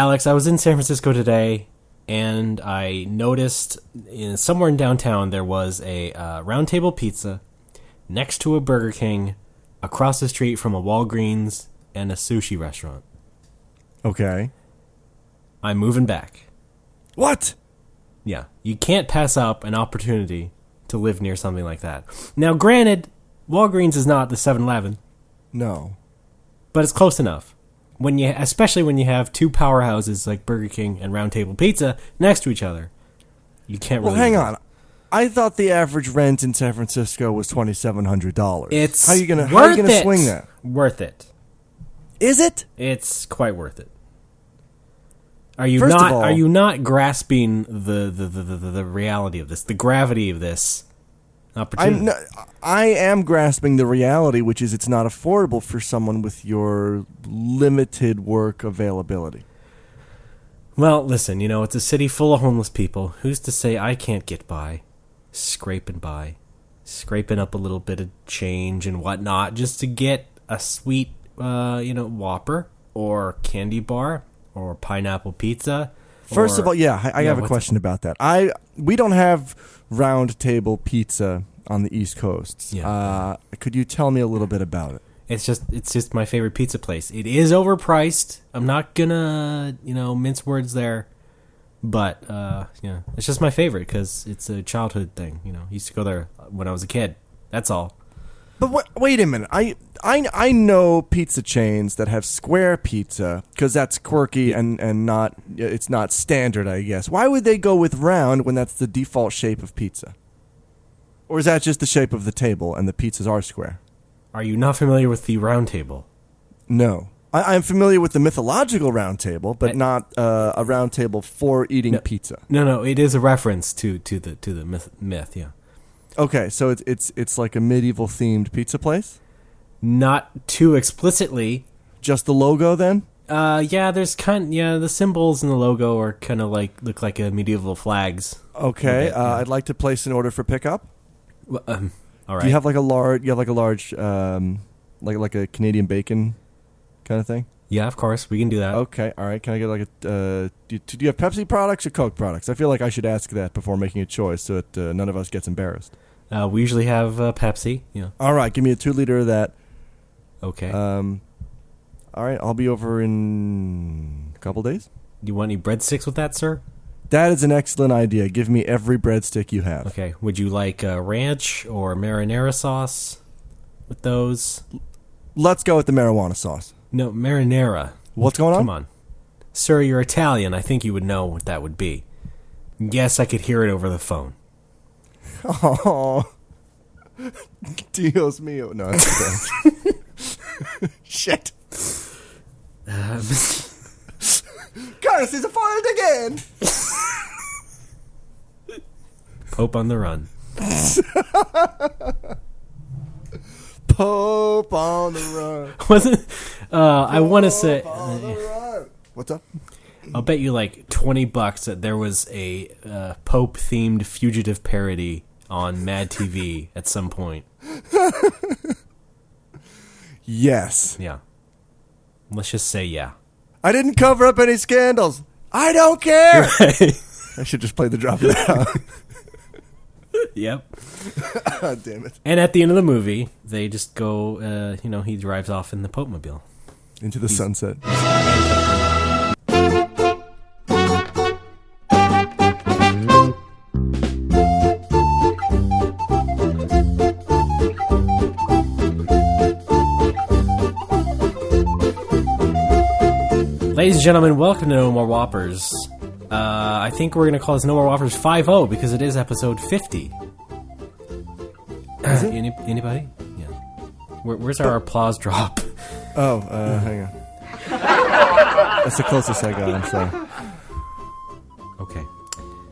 Alex, I was in San Francisco today, and I noticed somewhere in downtown there was a Round Table Pizza next to a Burger King across the street from a Walgreens and a sushi restaurant. Okay. I'm moving back. What? Yeah, you can't pass up an opportunity to live near something like that. Now, granted, Walgreens is not the 7-Eleven. No. But it's close enough. Especially when you have two powerhouses like Burger King and Round Table Pizza next to each other. You can't really... Well, hang on. I thought the average rent in San Francisco was $2,700. It's how are you gonna swing that? Worth it. Is it? It's quite worth it. Are you not grasping the reality of this, the gravity of this opportunity? I am grasping the reality, which is it's not affordable for someone with your limited work availability. Well, listen, it's a city full of homeless people. Who's to say I can't get by? Scraping up a little bit of change and whatnot just to get a sweet, Whopper or candy bar or pineapple pizza. First of all, I have a question about that. We don't have Round Table Pizza on the East Coast. Yeah. Could you tell me a little bit about it? It's just my favorite pizza place. It is overpriced. I'm not gonna, mince words there. But, it's just my favorite because it's a childhood thing. I used to go there when I was a kid. That's all. But wait a minute. I know pizza chains that have square pizza because that's quirky and not it's not standard, I guess. Why would they go with round when that's the default shape of pizza? Or is that just the shape of the table and the pizzas are square? Are you not familiar with the Round Table? No. I'm familiar with the mythological Round Table, but not a round table for eating pizza. No, it is a reference to the myth, yeah. Okay, so it's like a medieval themed pizza place? Not too explicitly. Just the logo then? There's the symbols in the logo are kind of look like a medieval flags. Okay, bit, I'd like to place an order for pickup. Well, all right. Do you have like a large like a Canadian bacon kind of thing? Yeah, of course. We can do that. Okay, all right. Can I get like a... do you have Pepsi products or Coke products? I feel like I should ask that before making a choice so that none of us gets embarrassed. We usually have Pepsi. Yeah. All right, give me a 2-liter of that. Okay. All right, I'll be over in a couple days. Do you want any breadsticks with that, sir? That is an excellent idea. Give me every breadstick you have. Okay. Would you like ranch or marinara sauce with those? Let's go with the marijuana sauce. No, marinara. What's going on? Come on. Sir, you're Italian. I think you would know what that would be. Yes, I could hear it over the phone. Oh. Dios mío. No, that's okay. Shit. Curse is fired again. Pope on the run. Pope on the run. Wasn't I want to say what's up? I'll bet you like $20 that there was a Pope themed fugitive parody on Mad TV at some point. Yes. Yeah. Let's just say yeah. I didn't cover up any scandals. I don't care. Right. I should just play the drop of that. Yep. God damn it. And at the end of the movie, they just go, he drives off in the Pope mobile. Into the sunset. Ladies and gentlemen, welcome to No More Whoppers. I think we're going to call this No More Whoppers 5-0 because it is episode 50. Is it? Anybody? Yeah. Where's our applause drop? Oh, hang on. That's the closest I got, I'm sorry. Okay.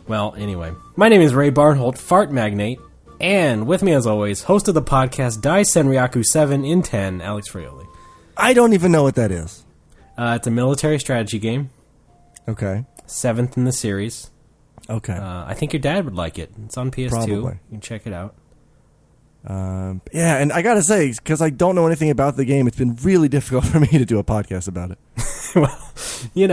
Well, anyway. My name is Ray Barnholt, Fart Magnate, and with me as always, host of the podcast Dai Senryaku 7 in 10, Alex Frioli. I don't even know what that is. It's a military strategy game. Okay. 7th in the series. Okay. I think your dad would like it. It's on PS2. Probably. You can check it out. Yeah, and I gotta say, because I don't know anything about the game, it's been really difficult for me to do a podcast about it. Well, it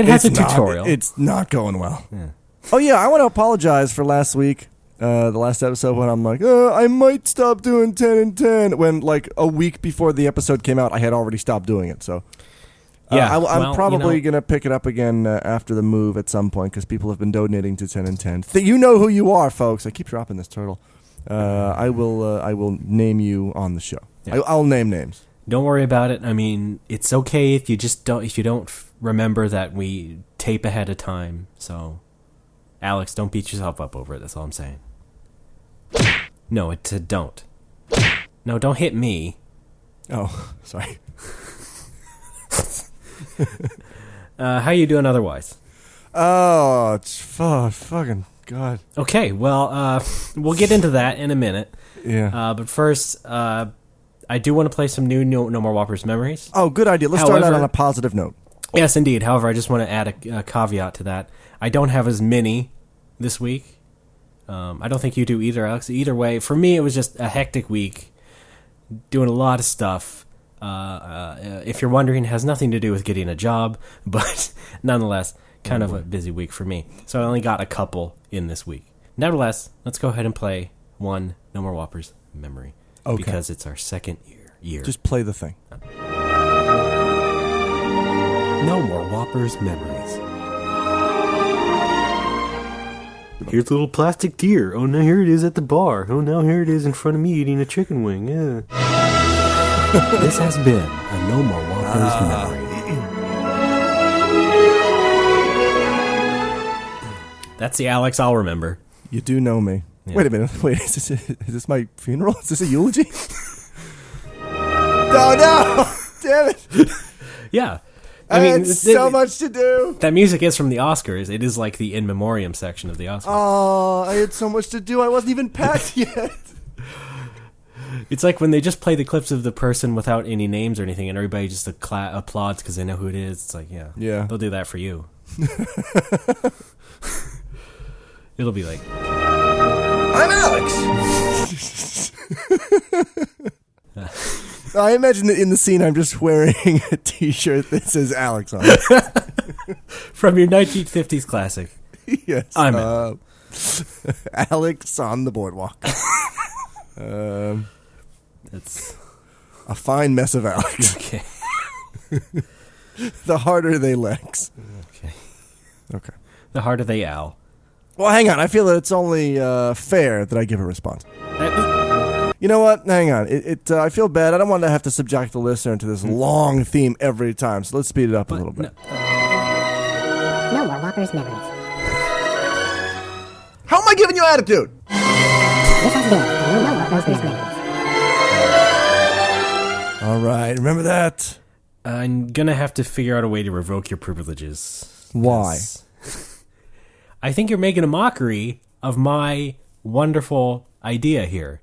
has a tutorial. It's not going well. Yeah. Oh, yeah, I want to apologize for last week. The last episode when I'm like, I might stop doing 10 and 10. When, like, a week before the episode came out, I had already stopped doing it. So, yeah, I'm probably going to pick it up again after the move at some point because people have been donating to 10 and 10. You know who you are, folks. I keep dropping this turtle. I will name you on the show. Yeah. I'll name names. Don't worry about it. I mean, it's okay if you don't remember that we tape ahead of time. So, Alex, don't beat yourself up over it. That's all I'm saying. No, don't. No, don't hit me. Oh, sorry. How you doing otherwise? Oh, it's fucking God. Okay, well, we'll get into that in a minute. Yeah. But first, I do want to play some new No More Whoppers memories. Oh, good idea. Let's start out on a positive note. Yes, indeed. However, I just want to add a caveat to that. I don't have as many this week. I don't think you do either, Alex. Either way, for me, it was just a hectic week, doing a lot of stuff. If you're wondering, it has nothing to do with getting a job, but nonetheless, kind of a busy week for me. So I only got a couple in this week. Nevertheless, let's go ahead and play one No More Whoppers memory. Okay. Because it's our second year. Just play the thing. No More Whoppers memories. Here's a little plastic deer. Oh, now here it is at the bar. Oh, now here it is in front of me eating a chicken wing. Yeah. This has been a No More Whoppers memory. That's the Alex I'll remember. You do know me. Yeah. Wait a minute. Wait, is this my funeral? Is this a eulogy? No! Damn it! Yeah. I had so much to do. That music is from the Oscars. It is like the in memoriam section of the Oscars. Oh, I had so much to do. I wasn't even packed yet. It's like when they just play the clips of the person without any names or anything, and everybody just applauds because they know who it is. It's like, yeah, they'll do that for you. It'll be like, I'm Alex. I imagine that in the scene I'm just wearing a t-shirt that says Alex on it. From your 1950s classic. Yes. I'm Alex. Alex on the boardwalk. That's a fine mess of Alex. Okay. The harder they Lex. Okay. The harder they Al. Well, hang on. I feel that it's only fair that I give a response. You know what? Hang on. I feel bad. I don't want to have to subject the listener to this long theme every time, so let's speed it up a little bit. No More Whoppers memories. How am I giving you attitude? This has been a No More Whoppers memories. All right. Remember that? I'm going to have to figure out a way to revoke your privileges. Why? I think you're making a mockery of my wonderful idea here.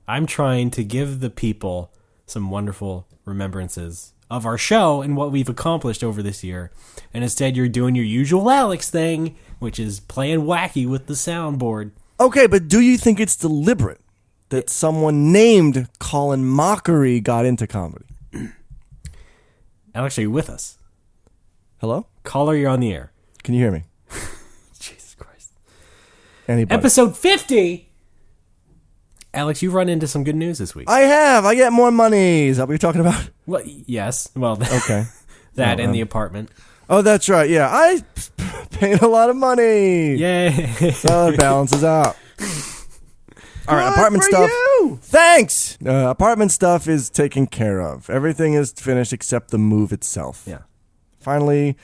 I'm trying to give the people some wonderful remembrances of our show and what we've accomplished over this year. And instead, you're doing your usual Alex thing, which is playing wacky with the soundboard. Okay, but do you think it's deliberate that someone named Colin Mockery got into comedy? Alex, are you with us? Hello? Caller, you're on the air. Can you hear me? Jesus Christ. Anybody? Episode 50! Alex, you've run into some good news this week. I have. I get more money. Is that what you're talking about? Well, yes. Well, okay. That and the apartment. Oh, that's right. Yeah, I paid a lot of money. Yay. So it balances out. All right, apartment stuff. You. Thanks. Apartment stuff is taken care of. Everything is finished except the move itself. Yeah. Finally,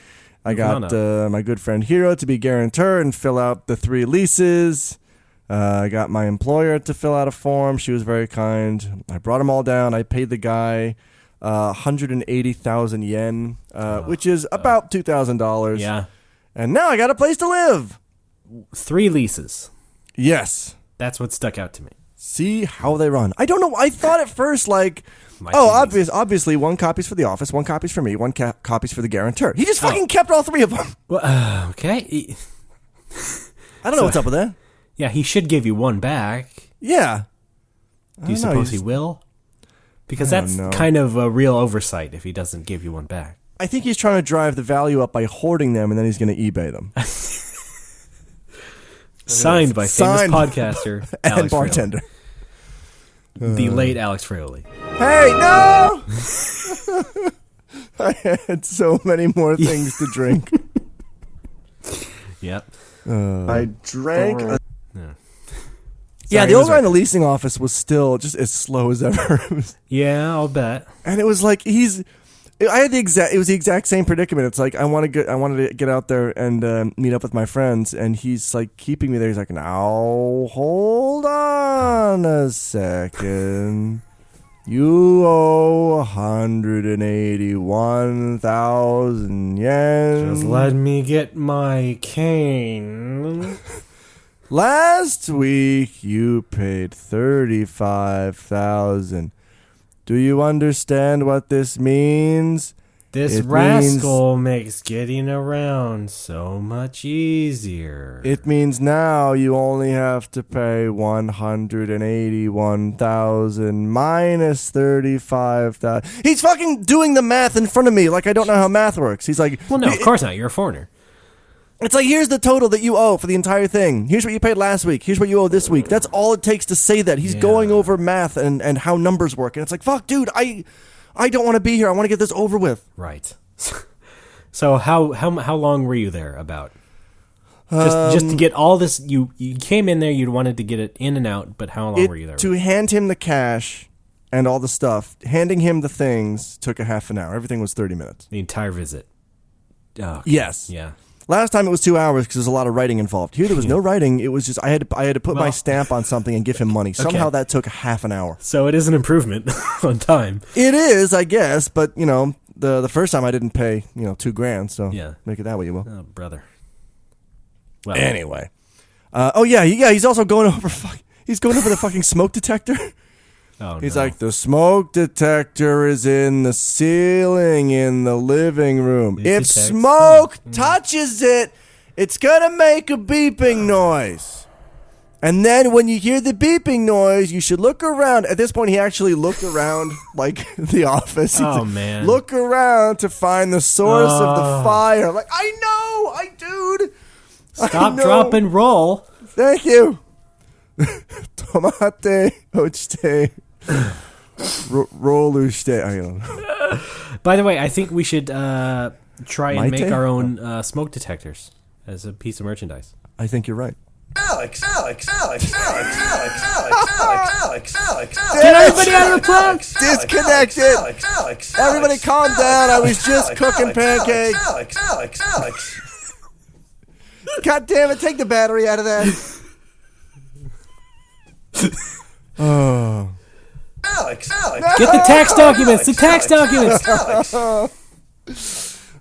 I got my good friend Hiro to be guarantor and fill out the 3 leases. I got my employer to fill out a form. She was very kind. I brought them all down. I paid the guy 180,000 yen, which is about $2,000. Yeah. And now I got a place to live. 3 leases. Yes. That's what stuck out to me. See how they run. I don't know. I thought at first, like, obviously 1 copy's for the office, 1 copy's for me, 1 copy's for the guarantor. He just fucking kept all 3 of them. Well, okay. I don't know what's up with that. Yeah, he should give you 1 back. Yeah. Do you suppose he will? Because that's kind of a real oversight if he doesn't give you 1 back. I think he's trying to drive the value up by hoarding them, and then he's going to eBay them. Signed by famous podcaster and Alex bartender. Fraioli. The late Alex Fraioli. Hey, no! I had so many more things to drink. Yep. I drank a Yeah, the old guy in the leasing office was still just as slow as ever. Yeah, I'll bet. And it was like it was the exact same predicament. It's like I wanted to get out there and meet up with my friends, and he's like keeping me there. He's like, now hold on a second. You owe 181,000 yen. Just let me get my cane. Last week you paid 35,000. Do you understand what this means? This rascal makes getting around so much easier. It means now you only have to pay 181,000 minus 35,000. He's fucking doing the math in front of me like I don't know how math works. He's like, well, no, of course not. You're a foreigner. It's like, here's the total that you owe for the entire thing. Here's what you paid last week. Here's what you owe this week. That's all it takes to say that. He's going over math and how numbers work. And it's like, fuck, dude, I don't want to be here. I want to get this over with. Right. So how long were you there about? Just to get all this, you came in there, you wanted to get it in and out, but how long were you there? To hand him the cash and all the stuff, handing him the things took a half an hour. Everything was 30 minutes. The entire visit. Oh, yes. Yeah. Last time it was 2 hours because there's a lot of writing involved. Here there was no writing. It was just I had to put my stamp on something and give him money. Somehow that took a half an hour. So it is an improvement on time. It is, I guess, but the first time I didn't pay $2,000. So make it that way, you will. Oh, brother. Well, anyway, he's also going over. He's going over the fucking smoke detector. Oh, he's like, the smoke detector is in the ceiling in the living room. If smoke touches it, it's gonna make a beeping noise. And then when you hear the beeping noise, you should look around. At this point, he actually looked around like the office. Man. Look around to find the source of the fire. Like, dude. Stop, drop, and roll. Thank you. Tomate, ochite, rolluste. I don't know. By the way, I think we should try and make our own smoke detectors as a piece of merchandise. I think you're right. Alex. Get everybody out of the plug! Disconnected! Everybody calm down, I was just cooking pancakes. Alex. God damn it, take the battery out of that. Alex. Get the tax documents! The tax documents!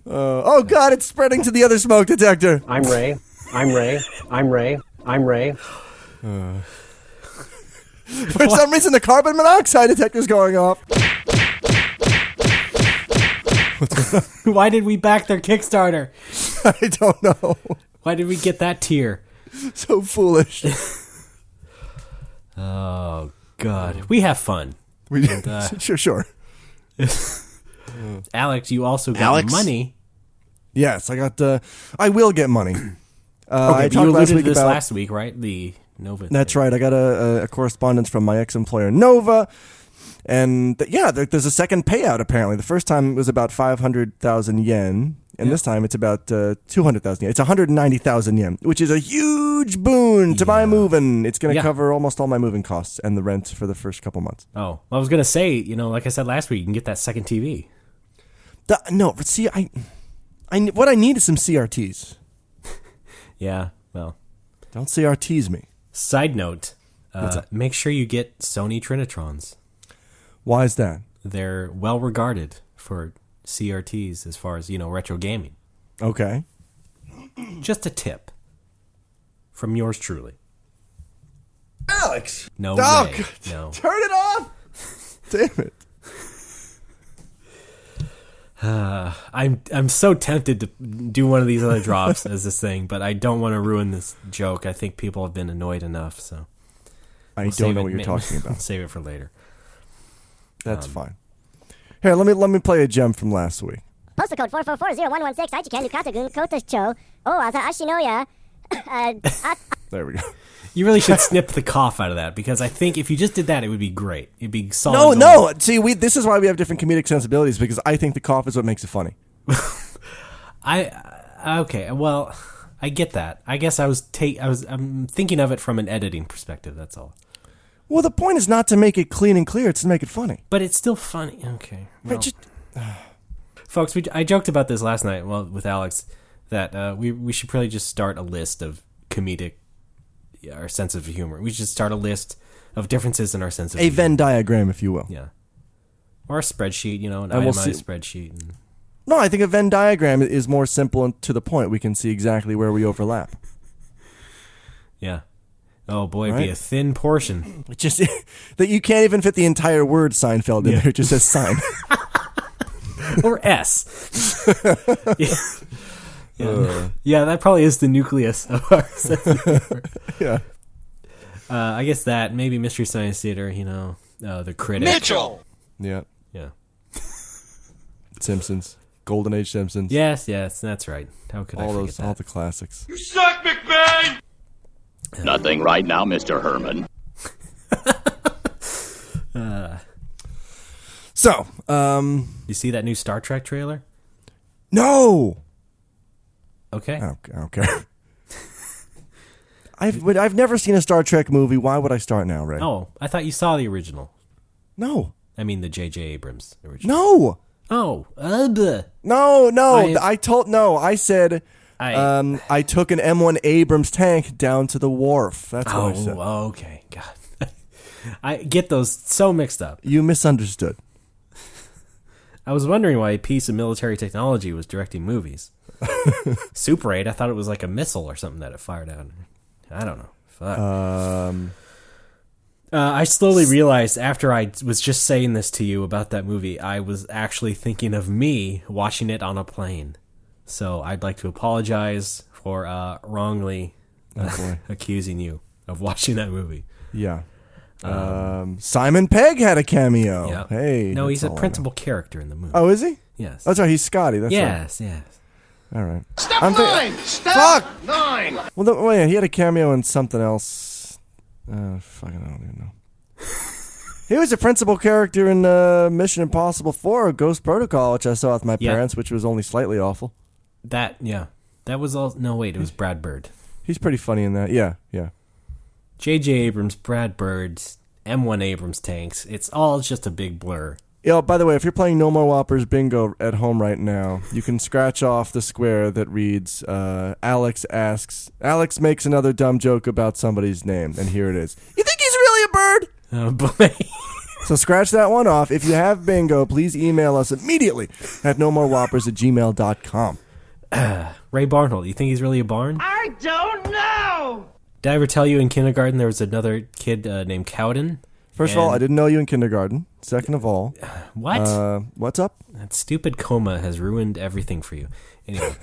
Oh God, it's spreading to the other smoke detector. I'm Ray. For some reason, the carbon monoxide detector's going off. Why did we back their Kickstarter? I don't know. Why did we get that tier? So foolish. Oh, God. We have fun. We sure. Alex, you also got money. Yes, I got. I will get money. Okay, you alluded to this last week, right? The Nova. That's right. I got a correspondence from my ex-employer, Nova, and there's a second payout. Apparently, the first time it was about 500,000 yen, and this time it's about 200,000 yen. It's 190,000 yen, which is a huge boon to my moving. It's going to cover almost all my moving costs and the rent for the first couple months. Oh, well, I was going to say, like I said last week, you can get that second TV. See, what I need is some CRTs. Yeah, well. Don't CRTs me. Side note, make sure you get Sony Trinitrons. Why is that? They're well regarded for CRTs as far as, retro gaming. Okay. Just a tip from yours truly. Alex. No Oh, way. No. Turn it off. Damn it. I'm so tempted to do one of these other drops as this thing, but I don't want to ruin this joke. I think people have been annoyed enough, so I don't know what you're talking about. Save it for later. That's fine. Here, let me play a gem from last week. Postal code 4440116. Aichiken Katagun Kotacho. Oh, Aza Ashinoya. There we go. You really should snip the cough out of that, because I think if you just did that, it would be great. It'd be solid. No. See, this is why we have different comedic sensibilities, because I think the cough is what makes it funny. Okay, well, I get that. I guess I'm thinking of it from an editing perspective. That's all. Well, the point is not to make it clean and clear; it's to make it funny. But it's still funny. Okay, well, Right, folks, I joked about this last night. Well, with Alex, that we should probably just start a list of comedic, our sense of humor. We should start a list of differences in our sense of humor. Venn diagram, if you will. Yeah, or a spreadsheet. An And we'll itemized spreadsheet. No, I think a Venn diagram is more simple and to the point. We can see exactly where we overlap. Yeah. Oh boy, it'd Right? be a thin portion. It's just that you can't even fit the entire word Seinfeld in there. It just says sign. Or S. Yeah, that probably is the nucleus of our sense of humor. Yeah. I guess that, maybe Mystery Science Theater, the critic. Mitchell! Yeah. Yeah. Simpsons. Golden Age Simpsons. Yes, that's right. How could I forget that? All the classics. You suck, McVeigh! Nothing right now, Mr. Herman. So, You see that new Star Trek trailer? no! Okay. I don't care. I've never seen a Star Trek movie. Why would I start now, Ray? Oh, I thought you saw the original. No. I mean the J.J. Abrams original. No! Oh, bleh. No! I said... I- I took an M1 Abrams tank down to the wharf. That's what I said. Oh, okay. God. I get those so mixed up. You misunderstood. I was wondering why a piece of military technology was directing movies. Super 8, I thought it was like a missile or something that it fired out. I don't know. Fuck. I slowly realized after I was just saying this to you about that movie, I was actually thinking of me watching it on a plane. So I'd like to apologize for wrongly accusing you of watching that movie. Yeah. Simon Pegg had a cameo. Yeah. Hey. No, he's a that's all I principal character in the movie. know. Oh, is he? Yes. That's right. He's Scotty. That's Yes. right. All right. Step I'm thi- 9! Step 9! Well, wait, he had a cameo in something else. Fucking, I don't even know. He was a principal character in Mission Impossible 4, Ghost Protocol, which I saw with my parents, which was only slightly awful. That was all. No, wait, it was Brad Bird. He's pretty funny in that. Yeah. J.J. Abrams, Brad Bird, M1 Abrams tanks. It's all just a big blur. Yo, by the way, if you're playing No More Whoppers bingo at home right now, you can scratch off the square that reads, Alex makes another dumb joke about somebody's name, and here it is. You think he's really a bird? Oh, boy. So scratch that one off. If you have bingo, please email us immediately at nomorewhoppers@gmail.com. Ray Barnholt, you think he's really a barn? I don't know! Did I ever tell you in kindergarten there was another kid named Cowden? First of all, I didn't know you in kindergarten. Second of all, What? what's up? That stupid coma has ruined everything for you. Anyway,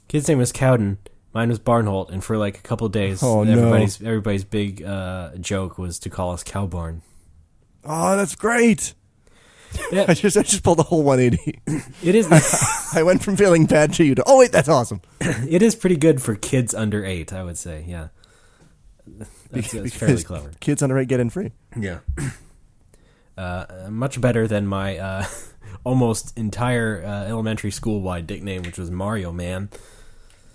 kid's name was Cowden. Mine was Barnholt, and for like a couple of days, everybody's big joke was to call us Cow Barn. Oh, that's great. Yeah. I just pulled the whole 180. It is. I went from feeling bad to you to, oh wait, that's awesome. It is pretty good for kids under 8, I would say. Yeah, that's fairly clever. Kids under 8 get in free. Yeah, much better than my almost entire elementary school wide nickname, which was Mario Man.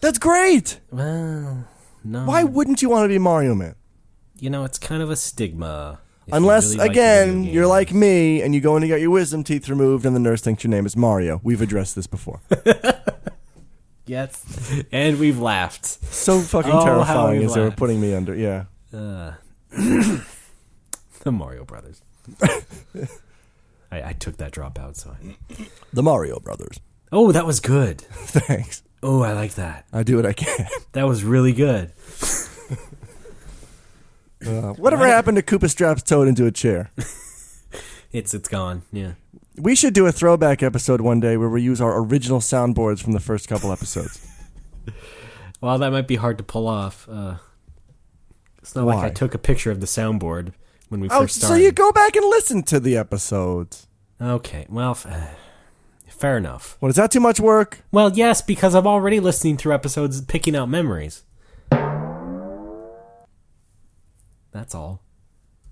That's great. Well, no. Why wouldn't you want to be Mario Man? It's kind of a stigma. If you Unless, really like again, video you're games. like me and you go in to get your wisdom teeth removed and the nurse thinks your name is Mario. We've addressed this before. Yes, and we've laughed. So fucking Oh, how terrifying we as they were laughed. putting me under. Yeah. The Mario Brothers. I took that drop out, so The Mario Brothers. Oh, that was good. Thanks. Oh, I like that. I do what I can. That was really good. Whatever happened to Koopa straps Toad into a chair? It's gone. Yeah. We should do a throwback episode one day where we use our original soundboards from the first couple episodes. Well, that might be hard to pull off. It's not Why? like I took a picture of the soundboard when we first started. So you go back and listen to the episodes. Okay. Well, Fair enough. What, is that too much work? Well, yes, because I'm already listening through episodes picking out memories. That's all.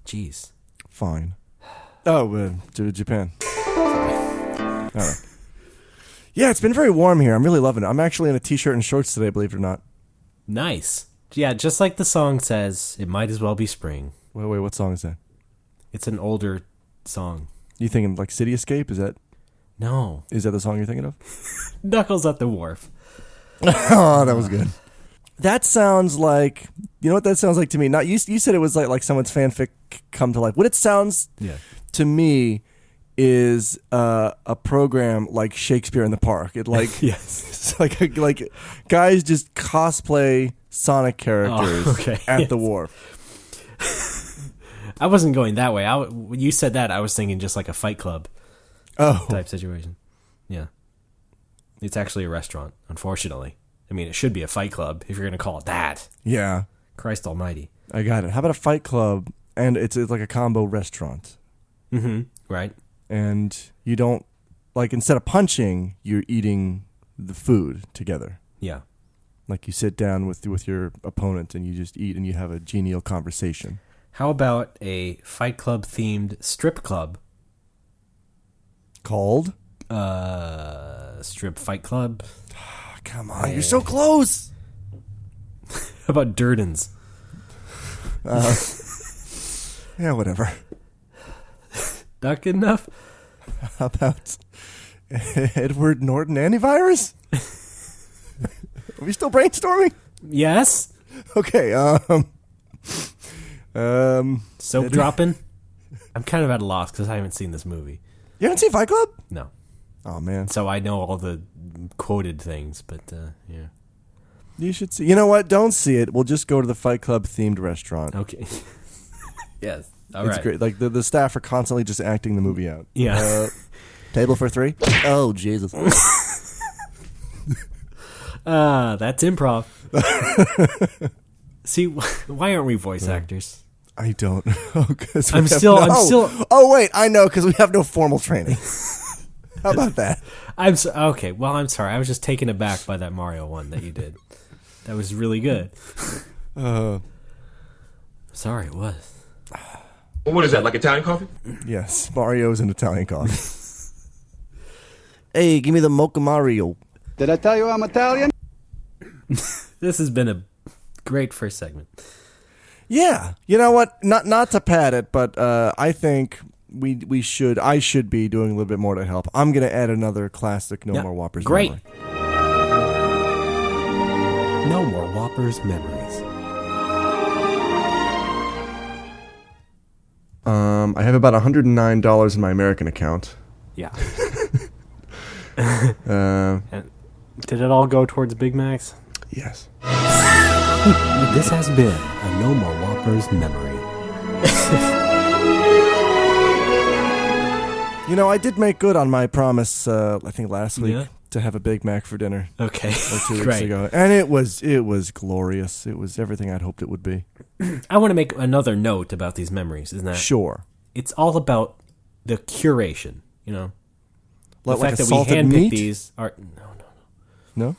Jeez. Fine. Oh, to Japan. All right. Yeah, it's been very warm here. I'm really loving it. I'm actually in a t-shirt and shorts today, believe it or not. Nice. Yeah, just like the song says, it might as well be spring. Wait, what song is that? It's an older song. You thinking like City Escape? Is that the song you're thinking of? Knuckles at the Wharf. Oh, that was good. That sounds like, you know what that sounds like to me? Not you said it was like someone's fanfic come to life. What it sounds to me is a program like Shakespeare in the Park. It like yes, it's like guys just cosplay Sonic characters at the wharf. I wasn't going that way. When you said that, I was thinking just like a Fight Club type situation. Yeah, it's actually a restaurant. Unfortunately, I mean it should be a Fight Club if you're going to call it that. Yeah, Christ Almighty. I got it. How about a Fight Club and it's like a combo restaurant? Mm-hmm. Right. And you don't, like, instead of punching, you're eating the food together. Yeah. Like you sit down with your opponent and you just eat and you have a genial conversation. How about a Fight Club themed strip club? Called? Strip Fight Club. Oh, come on, you're so close. How about Durden's? Yeah, whatever. Not good enough? How about Edward Norton antivirus? Are we still brainstorming? Yes. Okay. Soap dropping? I'm kind of at a loss because I haven't seen this movie. You haven't seen Fight Club? No. Oh, man. So I know all the quoted things, but yeah. You should see. You know what? Don't see it. We'll just go to the Fight Club themed restaurant. Okay. Yes. All it's right. great. Like the staff are constantly just acting the movie out. Yeah. Table for 3? Oh, Jesus. Mm. That's improv. See, why aren't we voice actors? I don't know. I'm still. Oh, wait. I know because we have no formal training. How about that? Okay. Well, I'm sorry. I was just taken aback by that Mario one that you did. That was really good. Sorry, it was. What is that, like Italian coffee? Yes, Mario's an Italian coffee. Hey, give me the Mocha Mario. Did I tell you I'm Italian? This has been a great first segment. Yeah, you know what? Not to pad it, but I think I should be doing a little bit more to help. I'm gonna add another classic No More Whoppers. Great. Memory. No More Whoppers memories. I have about $109 in my American account. Yeah. Did it all go towards Big Macs? Yes. This has been a No More Whoppers memory. You know, I did make good on my promise, I think last week, to have a Big Mac for dinner. Okay. Or 2 weeks ago. And it was glorious. It was everything I'd hoped it would be. I want to make another note about these memories, isn't that? Sure. It's all about the curation, you know? The Like fact that we salted handpick meat? these are... No?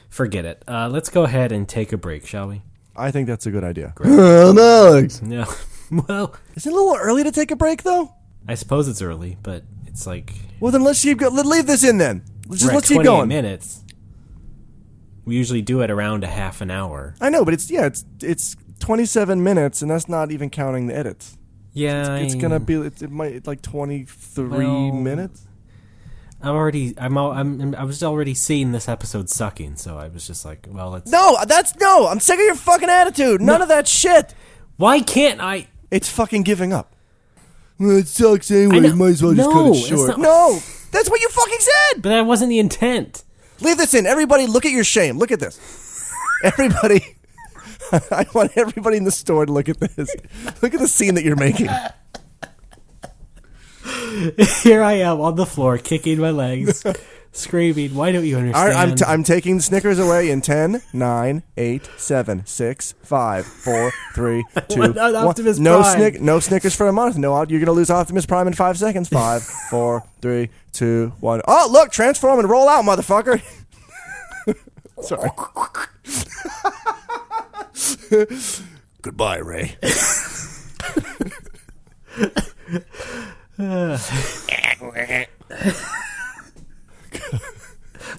Forget it. Let's go ahead and take a break, shall we? I think that's a good idea. Alex. No. Well... Is it a little early to take a break, though? I suppose it's early, but it's like... Well, then let's leave this in, then. Let's keep 28 going. minutes. We usually do it around a half an hour. I know, but it's 27 minutes, and that's not even counting the edits. Yeah, it's gonna be it might like 23 minutes. I was already seeing this episode sucking, so I was just like, well, let's. No, I'm sick of your fucking attitude. None of that shit. Why can't I? It's fucking giving up. Well, it sucks anyway. You might as well just cut it short. No, that's what you fucking said. But that wasn't the intent. Leave this in. Everybody, look at your shame. Look at this. Everybody. I want everybody in the store to look at this. Look at the scene that you're making. Here I am on the floor, kicking my legs, Screaming, why don't you understand? All right, I'm taking the Snickers away in 10, 9, 8, 7, 6, 5, 4, 3, 2, 1. Optimus No Prime. no Snickers for a month. No, you're going to lose Optimus Prime in 5 seconds. 5, 4, 3, 2, 1. Oh, look, transform and roll out, motherfucker. Sorry. Goodbye, Ray.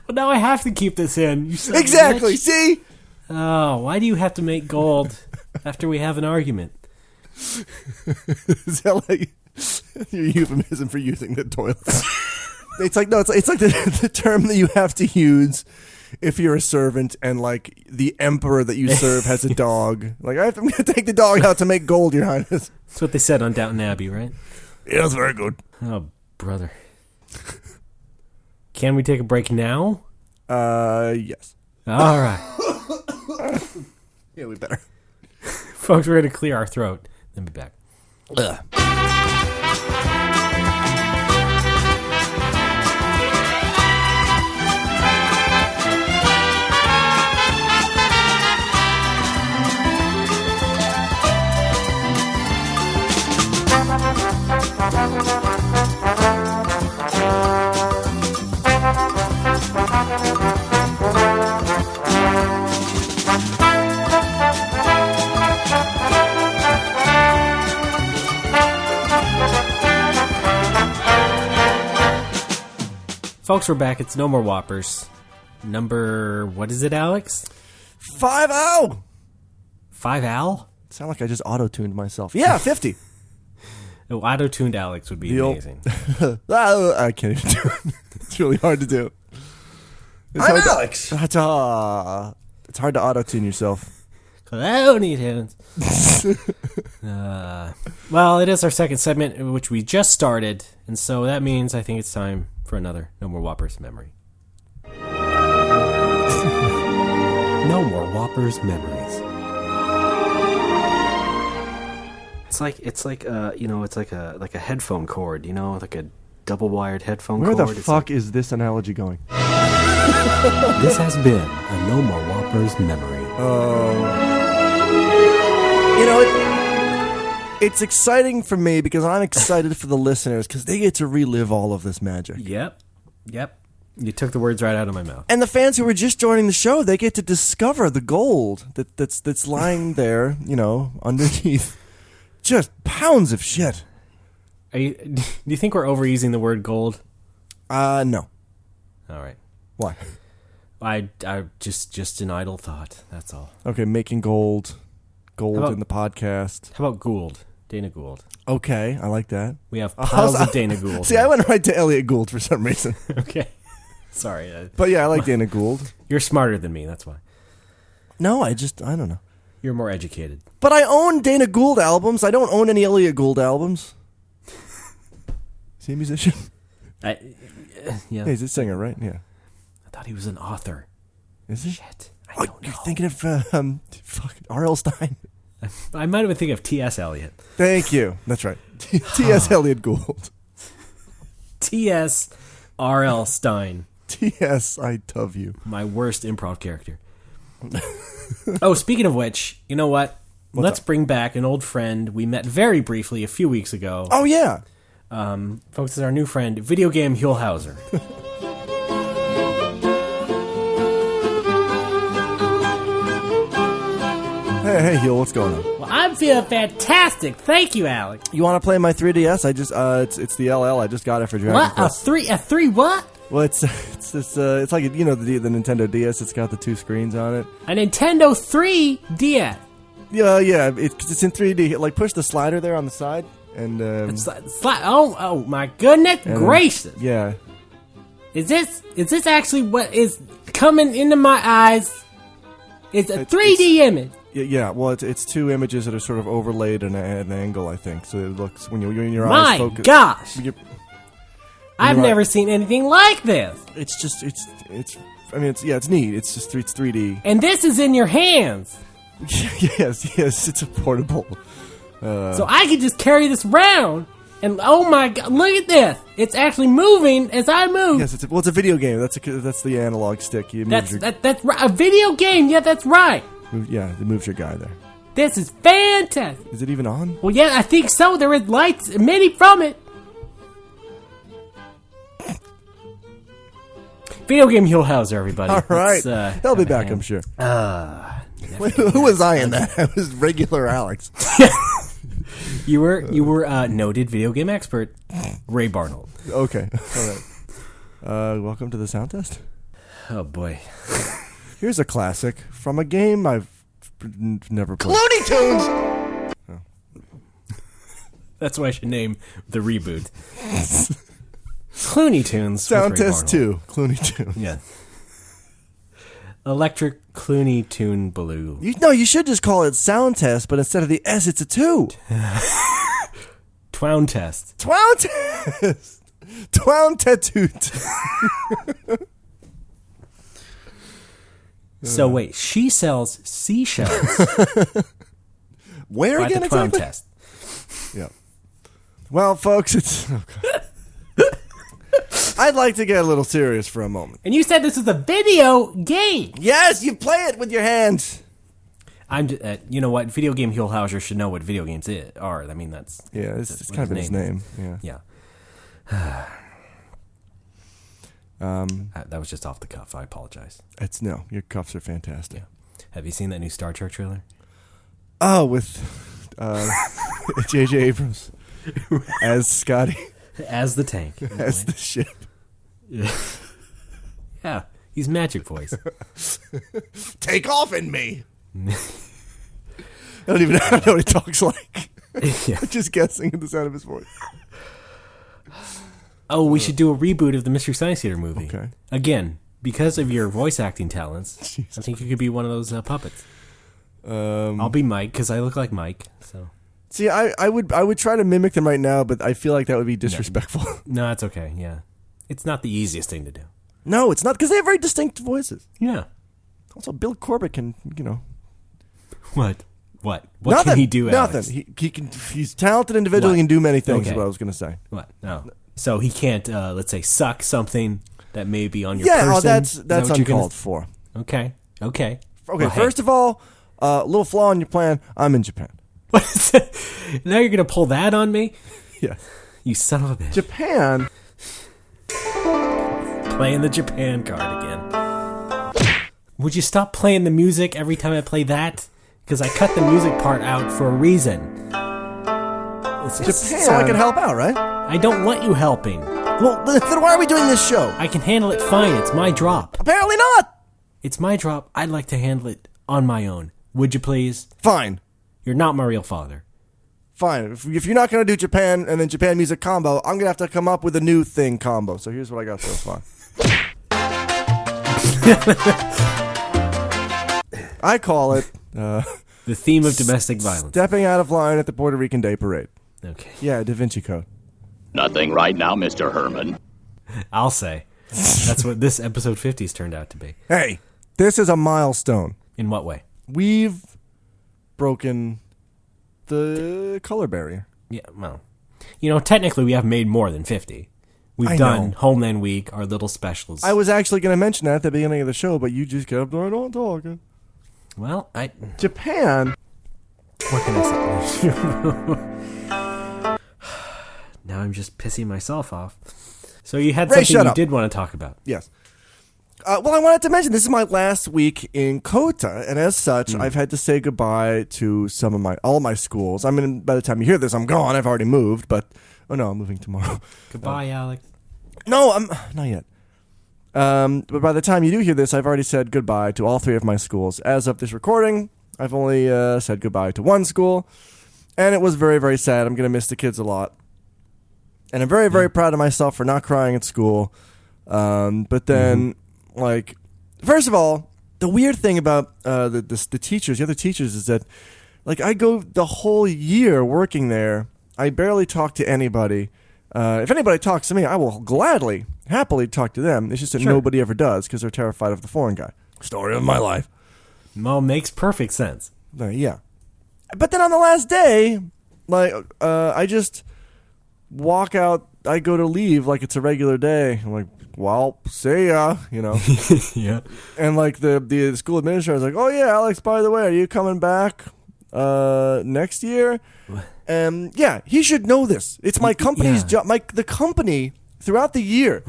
Well, now I have to keep this in. You son of a Exactly. bitch. See? Oh, why do you have to make gold after we have an argument? Is that like your euphemism for using the toilet? It's like the term that you have to use if you're a servant and like the emperor that you serve has a dog. Like I'm going to take the dog out to make gold, Your Highness. That's what they said on Downton Abbey, right? Yeah, that's very good. Oh, brother. Can we take a break now? Yes. All right. Yeah, we better. Folks, we're going to clear our throat. Then be back. Folks, we're back. It's No More Whoppers. Number, what is it, Alex? 5-0. 5 Al? Sound like I just auto-tuned myself. Yeah, 50. Oh, auto-tuned Alex would be The old- amazing. I can't even do it. It's really hard to do. I'm Alex. It's hard to auto-tune yourself. 'Cause I don't need hands. Well, it is our second segment, which we just started, and so that means I think it's time for another No More Whoppers memory. No More Whoppers memories. It's like a headphone cord, like a double-wired headphone Where cord. the It's fuck is this analogy going? This has been a No More Whoppers memory. It's exciting for me because I'm excited for the listeners because they get to relive all of this magic. Yep. You took the words right out of my mouth. And the fans who are just joining the show, they get to discover the gold that's lying there, underneath. Just pounds of shit. Do you think we're overusing the word gold? No. All right. Why? I just an idle thought. That's all. Okay, making gold How about- in the podcast. How about Gould? Dana Gould. Okay, I like that. We have piles of Dana Gould. See, I went right to Elliot Gould for some reason. Okay. Sorry. But yeah, I like Dana Gould. You're smarter than me, that's why. No, I don't know. You're more educated. But I own Dana Gould albums. I don't own any Elliot Gould albums. Is he a musician? Yeah. Yeah, he's a singer, right? Yeah. I thought he was an author. Is he? Shit. I don't know. You're thinking of R.L. Stein. I might have been thinking of T.S. Eliot. Thank you. That's right. T.S. Eliot Gould. T.S. R.L. Stein. T.S. I love you. My worst improv character. Oh, speaking of which, you know what? Let's bring back an old friend we met very briefly a few weeks ago. Oh, yeah. Folks, is our new friend, Video Game Huell Howser. Hey, Huell, what's going on? Well, I'm feeling fantastic. Thank you, Alex. You want to play my 3DS? I just, it's the LL. I just got it for Dragon What? Quest. A three what? Well, it's like, the Nintendo DS. It's got the 2 screens on it. A Nintendo 3DS. Yeah, it's in 3D. Like, push the slider there on the side, and Oh my goodness gracious! Yeah. Is this actually what is coming into my eyes? It's a 3D image. Yeah, well, it's 2 images that are sort of overlaid at an angle, I think. So it looks when your My eyes focus. gosh! You're I've right. never seen anything like this. It's just it's. I mean, it's neat. It's just it's 3D. And this is in your hands, Yes, it's a portable. so I could just carry this around And oh my god, look at this! It's actually moving as I move. Yes, it's a video game. That's the analog stick. That's right. A video game. Yeah, that's right. It moves your guy there. This is fantastic. Is it even on? Well, yeah, I think so. There is lights emitting from it. Video Game Huell Howser, everybody. All right. They'll be back, I'm sure. Wait, who was I in that? I was regular Alex. You were noted video game expert, Ray Barnold. Okay. All right. Welcome to the sound test. Oh, boy. Here's a classic from a game I've never played. Looney Tunes! Oh. That's what I should name the reboot. Clooney Tunes. Sound test 2. Clooney Tunes. Yeah. Electric Clooney Tune Baloo. You should just call it sound test, but instead of the S, it's a 2. Twown test. Twown test. Twown tattooed. So wait, she sells seashells. Where at again the Twown exactly? test. Yeah. Well, folks, it's... I'd like to get a little serious for a moment. And you said this is a video game. Yes, you play it with your hands. I'm. You know what? Video Game Huell Howser should know what video games are. I mean, that's... Yeah, it's kind of in his name. Yeah. Yeah. That was just off the cuff. I apologize. Your cuffs are fantastic. Yeah. Have you seen that new Star Trek trailer? Oh, with J.J. Abrams as Scotty. As the tank. As the ship. Yeah, he's magic voice. Take off in me. I don't even know what he talks like. Yeah. I'm just guessing at the sound of his voice. Oh, we should do a reboot of the Mystery Science Theater movie. Okay. Again, because of your voice acting talents, I think you could be one of those puppets. I'll be Mike because I look like Mike. So. See, I would try to mimic them right now, but I feel like that would be disrespectful. No, it's okay. Yeah, it's not the easiest thing to do. No, it's not, because they have very distinct voices. Yeah. Also, Bill Corbett can, What can he do? Alex? Nothing. He can. He's a talented individual. He can do many things. Is what I was going to say. What? No. So he can't, let's say, suck something that may be on your person? person? Yeah, that's uncalled for. Okay. Well, first of all, a little flaw in your plan. I'm in Japan. What is that? Now you're going to pull that on me? Yeah. You son of a bitch. Japan. Playing the Japan card again. Would you stop playing the music every time I play that? Because I cut the music part out for a reason. Japan. So I can help out, right? I don't want you helping. Well, then why are we doing this show? I can handle it fine. It's my drop. Apparently not. It's my drop. I'd like to handle it on my own. Would you please? Fine. You're not my real father. Fine. If you're not going to do Japan and then Japan music combo, I'm going to have to come up with a new thing combo. So here's what I got so far. I call it... the theme of domestic violence. Stepping out of line at the Puerto Rican Day Parade. Okay. Yeah, Da Vinci Code. Nothing right now, Mr. Herman. I'll say. That's what this episode 50's turned out to be. Hey, this is a milestone. In what way? We've broken the color barrier. Yeah, well, technically we have made more than 50. We've done Homeland Week, our little specials. I was actually going to mention that at the beginning of the show, but you just kept right on talking. Well, Japan. What can I say? Now I'm just pissing myself off. So you had something you did want to talk about. Yes. Well, I wanted to mention this is my last week in Kota, and as such, I've had to say goodbye to all my schools. I mean, by the time you hear this, I'm gone. I've already moved, but I'm moving tomorrow. Goodbye, Alex. No, I'm not yet. But by the time you do hear this, I've already said goodbye to all 3 of my schools. As of this recording, I've only said goodbye to 1 school, and it was very, very sad. I'm going to miss the kids a lot. And I'm very, very proud of myself for not crying at school. But then, first of all, the weird thing about the teachers, the other teachers, is that, I go the whole year working there. I barely talk to anybody. If anybody talks to me, I will happily talk to them. It's just that nobody ever does because they're terrified of the foreign guy. Story of my life. Well, makes perfect sense. Yeah. But then on the last day, I just walk out. I go to leave like it's a regular day. I'm like, well, see ya, you know. Yeah. And like the school administrator was like, oh yeah, Alex, by the way, are you coming back next year? And yeah, he should know this. It's my company's job. The company throughout the year,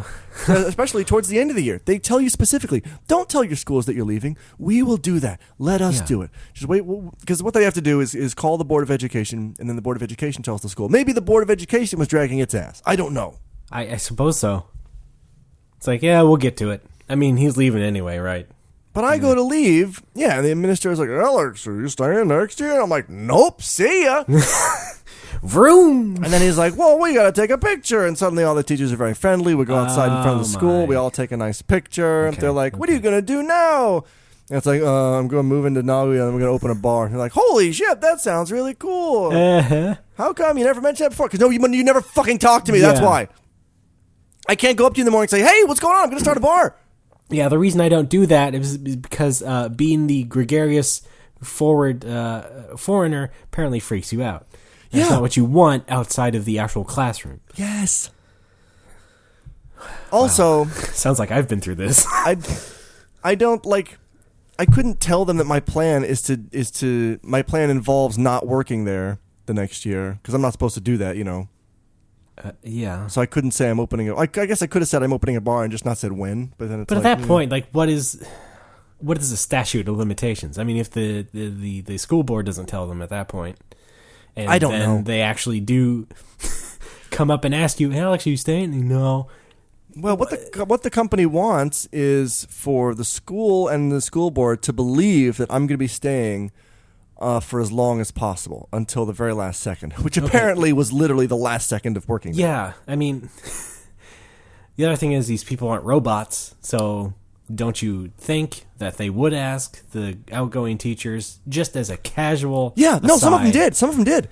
especially towards the end of the year, they tell you specifically, don't tell your schools that you're leaving. We will do that. Let us do it. Just wait, because what they have to do is call the Board of Education, and then the Board of Education tells the school. Maybe the Board of Education was dragging its ass. I don't know. I suppose so. It's like, yeah, we'll get to it. I mean, he's leaving anyway, right? But I go to leave, and the administrator's like, Alex, are you staying next year? And I'm like, nope, see ya. Vroom! And then he's like, well, we got to take a picture. And suddenly all the teachers are very friendly. We go outside in front of the school. We all take a nice picture. Okay, They're like, what are you going to do now? And it's like, I'm going to move into Nagoya and we're going to open a bar. And they're like, holy shit, that sounds really cool. How come you never mentioned that before? Because no, you never fucking talked to me. That's why. I can't go up to you in the morning and say, hey, what's going on? I'm going to start a bar. Yeah, the reason I don't do that is because being the gregarious, forward foreigner apparently freaks you out. That's not what you want outside of the actual classroom. Yes. Also, sounds like I've been through this. I don't like. I couldn't tell them that my plan my plan involves not working there the next year because I'm not supposed to do that, you know. Yeah. So I couldn't say I'm opening I guess I could have said I'm opening a bar and just not said when. But then it's at that point, like, what is the statute of limitations? I mean, if the school board doesn't tell them at that point. And I don't know. They actually do come up and ask you, Alex, are you staying? No. Well, what the company wants is for the school and the school board to believe that I'm going to be staying for as long as possible until the very last second, which apparently was literally the last second of working there. Yeah, I mean, the other thing is these people aren't robots, so don't you think that they would ask the outgoing teachers just as a casual Yeah, no, aside? some of them did.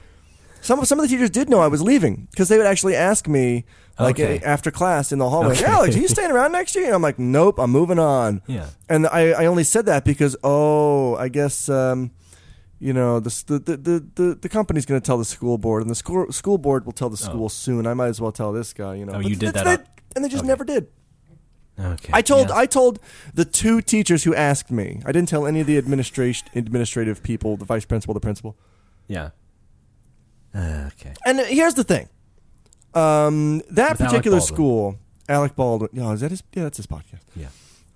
Some of the teachers did know I was leaving because they would actually ask me after class in the hallway, Alex, are you staying around next year? And I'm like, nope, I'm moving on. Yeah. And I only said that because, I guess, you know, the company's going to tell the school board, and the school board will tell the school soon. I might as well tell this guy, you know. Oh, you did that? And they just never did. Okay. I told the two teachers who asked me. I didn't tell any of the administrative people, the vice principal, the principal. Yeah. Okay. And here's the thing. That With particular Alec school, Alec Baldwin. No, is that his? Yeah, that's his podcast. Yeah.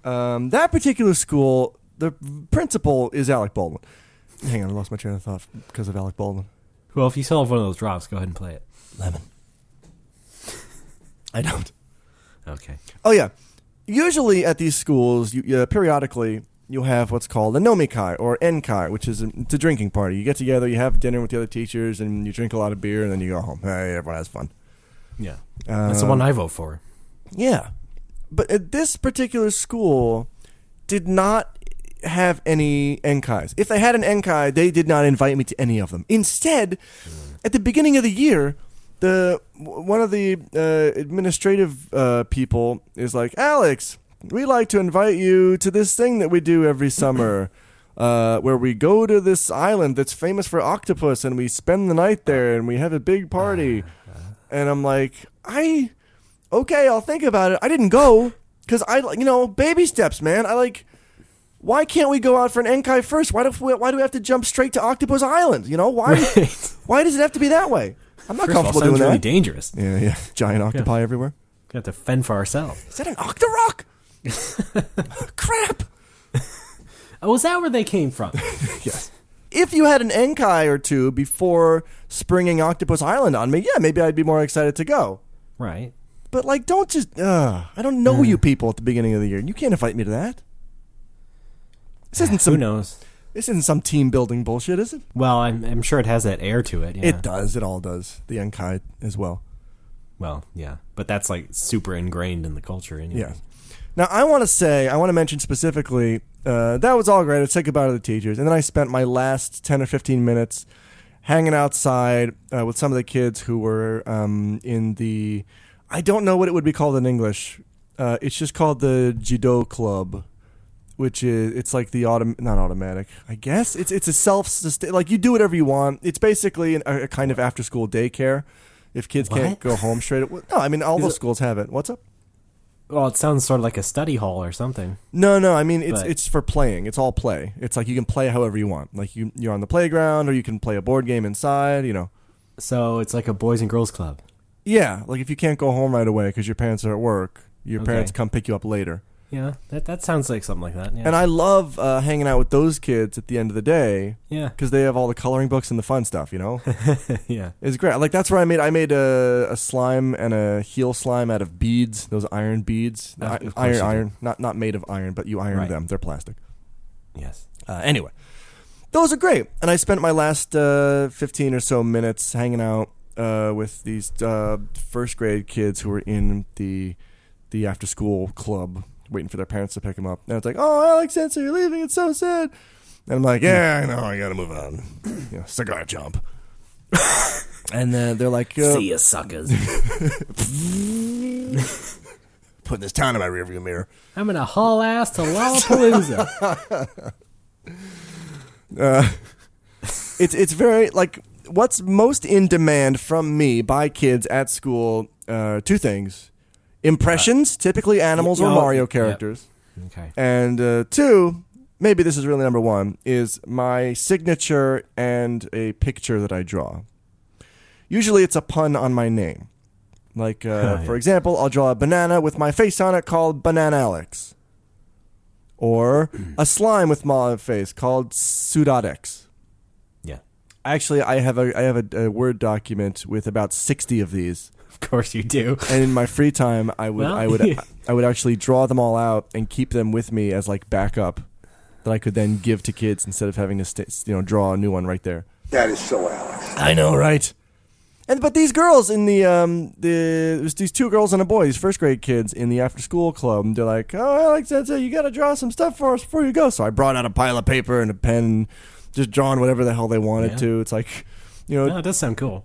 That particular school, the principal is Alec Baldwin. Hang on, I lost my train of thought because of Alec Baldwin. Well, if you still have one of those drops, go ahead and play it. Lemon. I don't. Okay. Oh yeah. Usually at these schools, periodically you'll have what's called a nomikai or enkai, which is it's a drinking party. You get together, you have dinner with the other teachers, and you drink a lot of beer, and then you go home. Hey, everyone has fun. Yeah. That's the one I vote for. Yeah. But at this particular school did not have any enkais. If they had an enkai, they did not invite me to any of them. Instead, at the beginning of the year, one of the administrative people is like, Alex, we'd like to invite you to this thing that we do every summer, where we go to this island that's famous for octopus, and we spend the night there, and we have a big party. And I'm like, okay, I'll think about it. I didn't go because baby steps, man. Why can't we go out for an enkai first? Why do we have to jump straight to Octopus Island? You know, why does it have to to be that way? I'm not comfortable doing that. Really dangerous. Yeah. Giant octopi everywhere. We have to fend for ourselves. Is that an Octorock? Crap. Oh, is that where they came from? Yes. If you had an enkai or two before springing Octopus Island on me, yeah, maybe I'd be more excited to go. Right. But don't just. I don't know you people at the beginning of the year. You can't invite me to that. This isn't some. Who knows? This isn't some team building bullshit, is it? Well, I'm sure it has that air to it. Yeah. It does. It all does. The enkai as well. Well, yeah, but that's super ingrained in the culture, anyway. Yeah. Now, I want to mention specifically, that was all great. I said goodbye to the teachers, and then I spent my last 10 or 15 minutes hanging outside with some of the kids who were in the, I don't know what it would be called in English. It's just called the Judo Club, which is, it's like the not automatic, I guess. It's a you do whatever you want. It's basically a kind of after-school daycare. If kids What? can't go home straight away. No, I mean, all those schools have it. What's up? Well, it sounds sort of like a study hall or something. No, I mean, But- it's for playing. It's all play. It's like you can play however you want. Like you're on the playground, or you can play a board game inside, So it's like a boys and girls club. Yeah, like if you can't go home right away because your parents are at work, your Okay. parents come pick you up later. Yeah, that sounds like something like that. Yeah. And I love hanging out with those kids at the end of the day yeah. because they have all the coloring books and the fun stuff, Yeah. It's great. Like that's where I made a slime and a heel slime out of beads, those iron beads. Of course you did. Iron, not made of iron, but you iron Right. them. They're plastic. Yes. Anyway, those are great. And I spent my last 15 or so minutes hanging out with these first grade kids who were in the after school club, waiting for their parents to pick them up. And it's like, oh, Alex Sensei, you're leaving. It's so sad. And I'm like, yeah, I know. I got to move on. Cigar jump. And then they're like, See ya, suckers. putting this town in my rearview mirror. I'm gonna haul ass to Lollapalooza. It's very, like, what's most in demand from me by kids at school, two things. Impressions, typically animals or Mario characters. Okay. And two, maybe this is really number one, is my signature and a picture that I draw. Usually it's a pun on my name. Like, for example, I'll draw a banana with my face on it called Banana Alex. Or a slime with my face called Sudodex. Yeah. Actually, I have a Word document with about 60 of these. Of course you do. And in my free time, I would actually draw them all out and keep them with me as like backup that I could then give to kids instead of having to draw a new one right there. That is so Alex. I know, right? But these girls in there's these two girls and a boy, these first grade kids in the after school club, and they're like, "Oh, Alex, you got to draw some stuff for us before you go." So I brought out a pile of paper and a pen, and just drawing whatever the hell they wanted to. It's like, it does sound cool.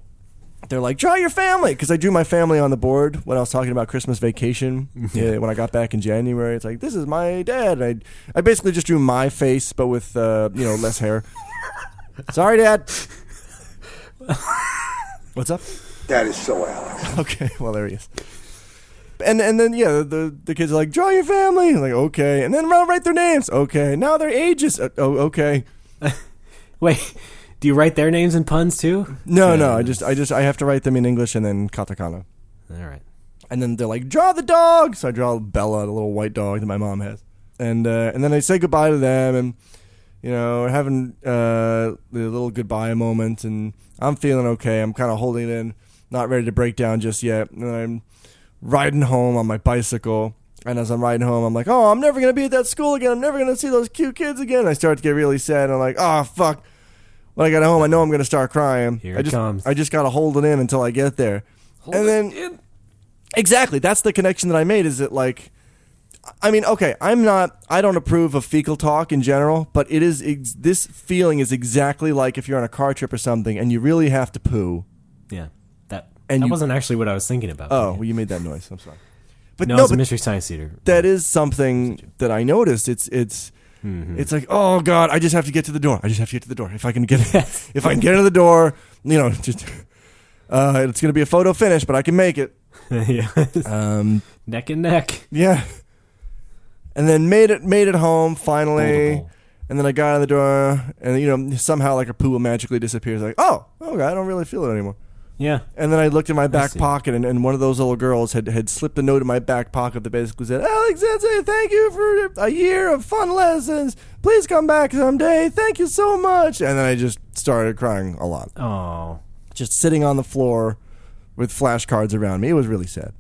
they're like, draw your family, because I drew my family on the board when I was talking about Christmas vacation. When I got back in January, it's like, this is my dad. I basically just drew my face, but with less hair. Sorry, Dad. What's up? That is so Alex. Okay, well there he is. And then the kids are like, draw your family. I'm like, okay, and then write their names. Okay, now their ages. Okay. Wait. Do you write their names in puns too? No. I have to write them in English and then katakana. All right. And then they're like, draw the dog. So I draw Bella, the little white dog that my mom has. And then I say goodbye to them, and we're having the little goodbye moment, and I'm feeling okay. I'm kind of holding it in, not ready to break down just yet. And then I'm riding home on my bicycle, and as I'm riding home, I'm like, oh, I'm never gonna be at that school again. I'm never gonna see those cute kids again. And I start to get really sad. And I'm like, oh fuck. When I get home, I know I'm going to start crying. Here it comes. I just got to hold it in until I get there. Exactly. That's the connection that I made, is that like, I mean, okay, I don't approve of fecal talk in general, but it is, this feeling is exactly like if you're on a car trip or something and you really have to poo. Yeah. That And you- wasn't actually what I was thinking about. Oh, well, you made that noise. I'm sorry. But no, it's a Mystery Science Theater. that is something that I noticed. It's like, oh God, I just have to get to the door. If I can get into the door, just it's gonna be a photo finish, but I can make it. Yeah. Neck and neck. Yeah. And then made it home finally. Bowl. And then I got out the door, and somehow like a poo will magically disappear. It's like, oh, okay, I don't really feel it anymore. Yeah. And then I looked in my back see. pocket, and one of those little girls had slipped a note in my back pocket that basically said, Alex Sensei, thank you for a year of fun lessons. Please come back someday. Thank you so much. And then I just started crying a lot. Oh. Just sitting on the floor with flashcards around me. It was really sad.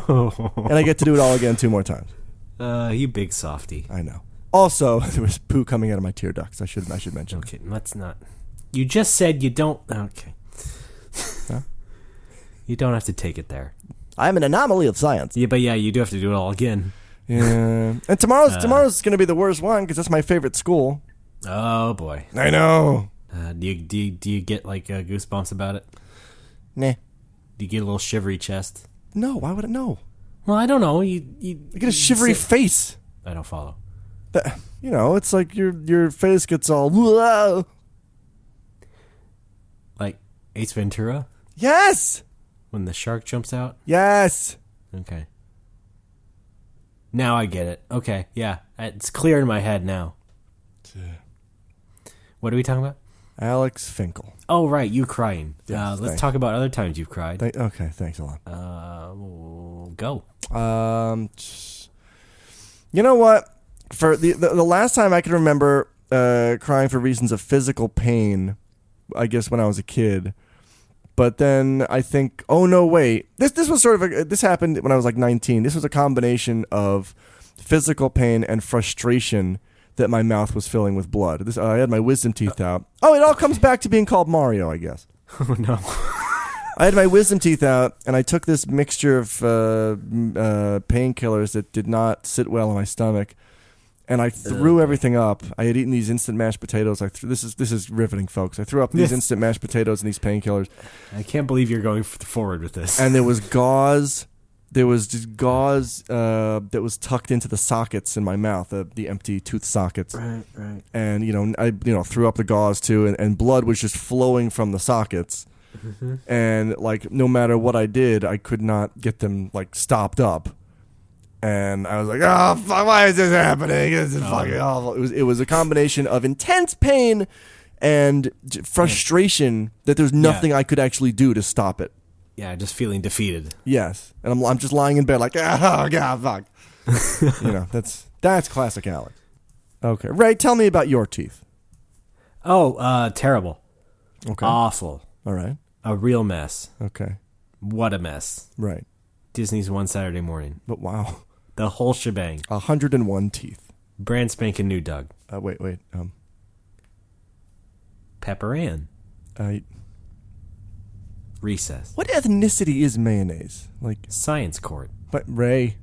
And I get to do it all again 2 more times. You big softy. I know. Also, there was poo coming out of my tear ducts. I should mention. Okay, let's not. You just said you don't. Okay. Huh? You don't have to take it there. I'm an anomaly of science. Yeah, but you do have to do it all again. Yeah. And tomorrow's going to be the worst one because that's my favorite school. Oh boy. I know. Do you get like goosebumps about it? Nah. Do you get a little shivery chest? No, why would it? No. Well, I don't know. You get a shivery face. I don't follow. It's like your face gets all. Whoa. Like Ace Ventura? Yes. When the shark jumps out? Yes. Okay. Now I get it. Okay, yeah. It's clear in my head now. What are we talking about? Alex Finkel. Oh, right, you crying. Yes, let's talk about other times you've cried. Okay, thanks a lot. Go. You know what? For the last time I can remember crying for reasons of physical pain, I guess when I was a kid. But then I think, oh no, wait. This was sort of this happened when I was like 19. This was a combination of physical pain and frustration that my mouth was filling with blood. I had my wisdom teeth out. Oh, it all comes back to being called Mario, I guess. Oh no. I had my wisdom teeth out, and I took this mixture of painkillers that did not sit well in my stomach, and I threw everything up. I had eaten these instant mashed potatoes. This is riveting, folks. I threw up these instant mashed potatoes and these painkillers. I can't believe you're going forward with this. And there was gauze. There was just gauze that was tucked into the sockets in my mouth, the empty tooth sockets. Right. And I threw up the gauze too, and blood was just flowing from the sockets. Mm-hmm. And like no matter what I did, I could not get them like stopped up. And I was like, oh fuck, why is this happening? This is fucking awful. It was a combination of intense pain and frustration that there's nothing I could actually do to stop it. Yeah, just feeling defeated. Yes, and I'm just lying in bed like, oh god, fuck. That's classic Alex. Okay, Ray, tell me about your teeth. Oh, terrible. Okay, awful. All right, a real mess. Okay, what a mess. Right. Disney's One Saturday Morning. But wow, the whole shebang. 101 teeth. Brand spanking new, Doug. Wait. Pepper Ann. Recess. What ethnicity is mayonnaise? Like Science Court. But Ray,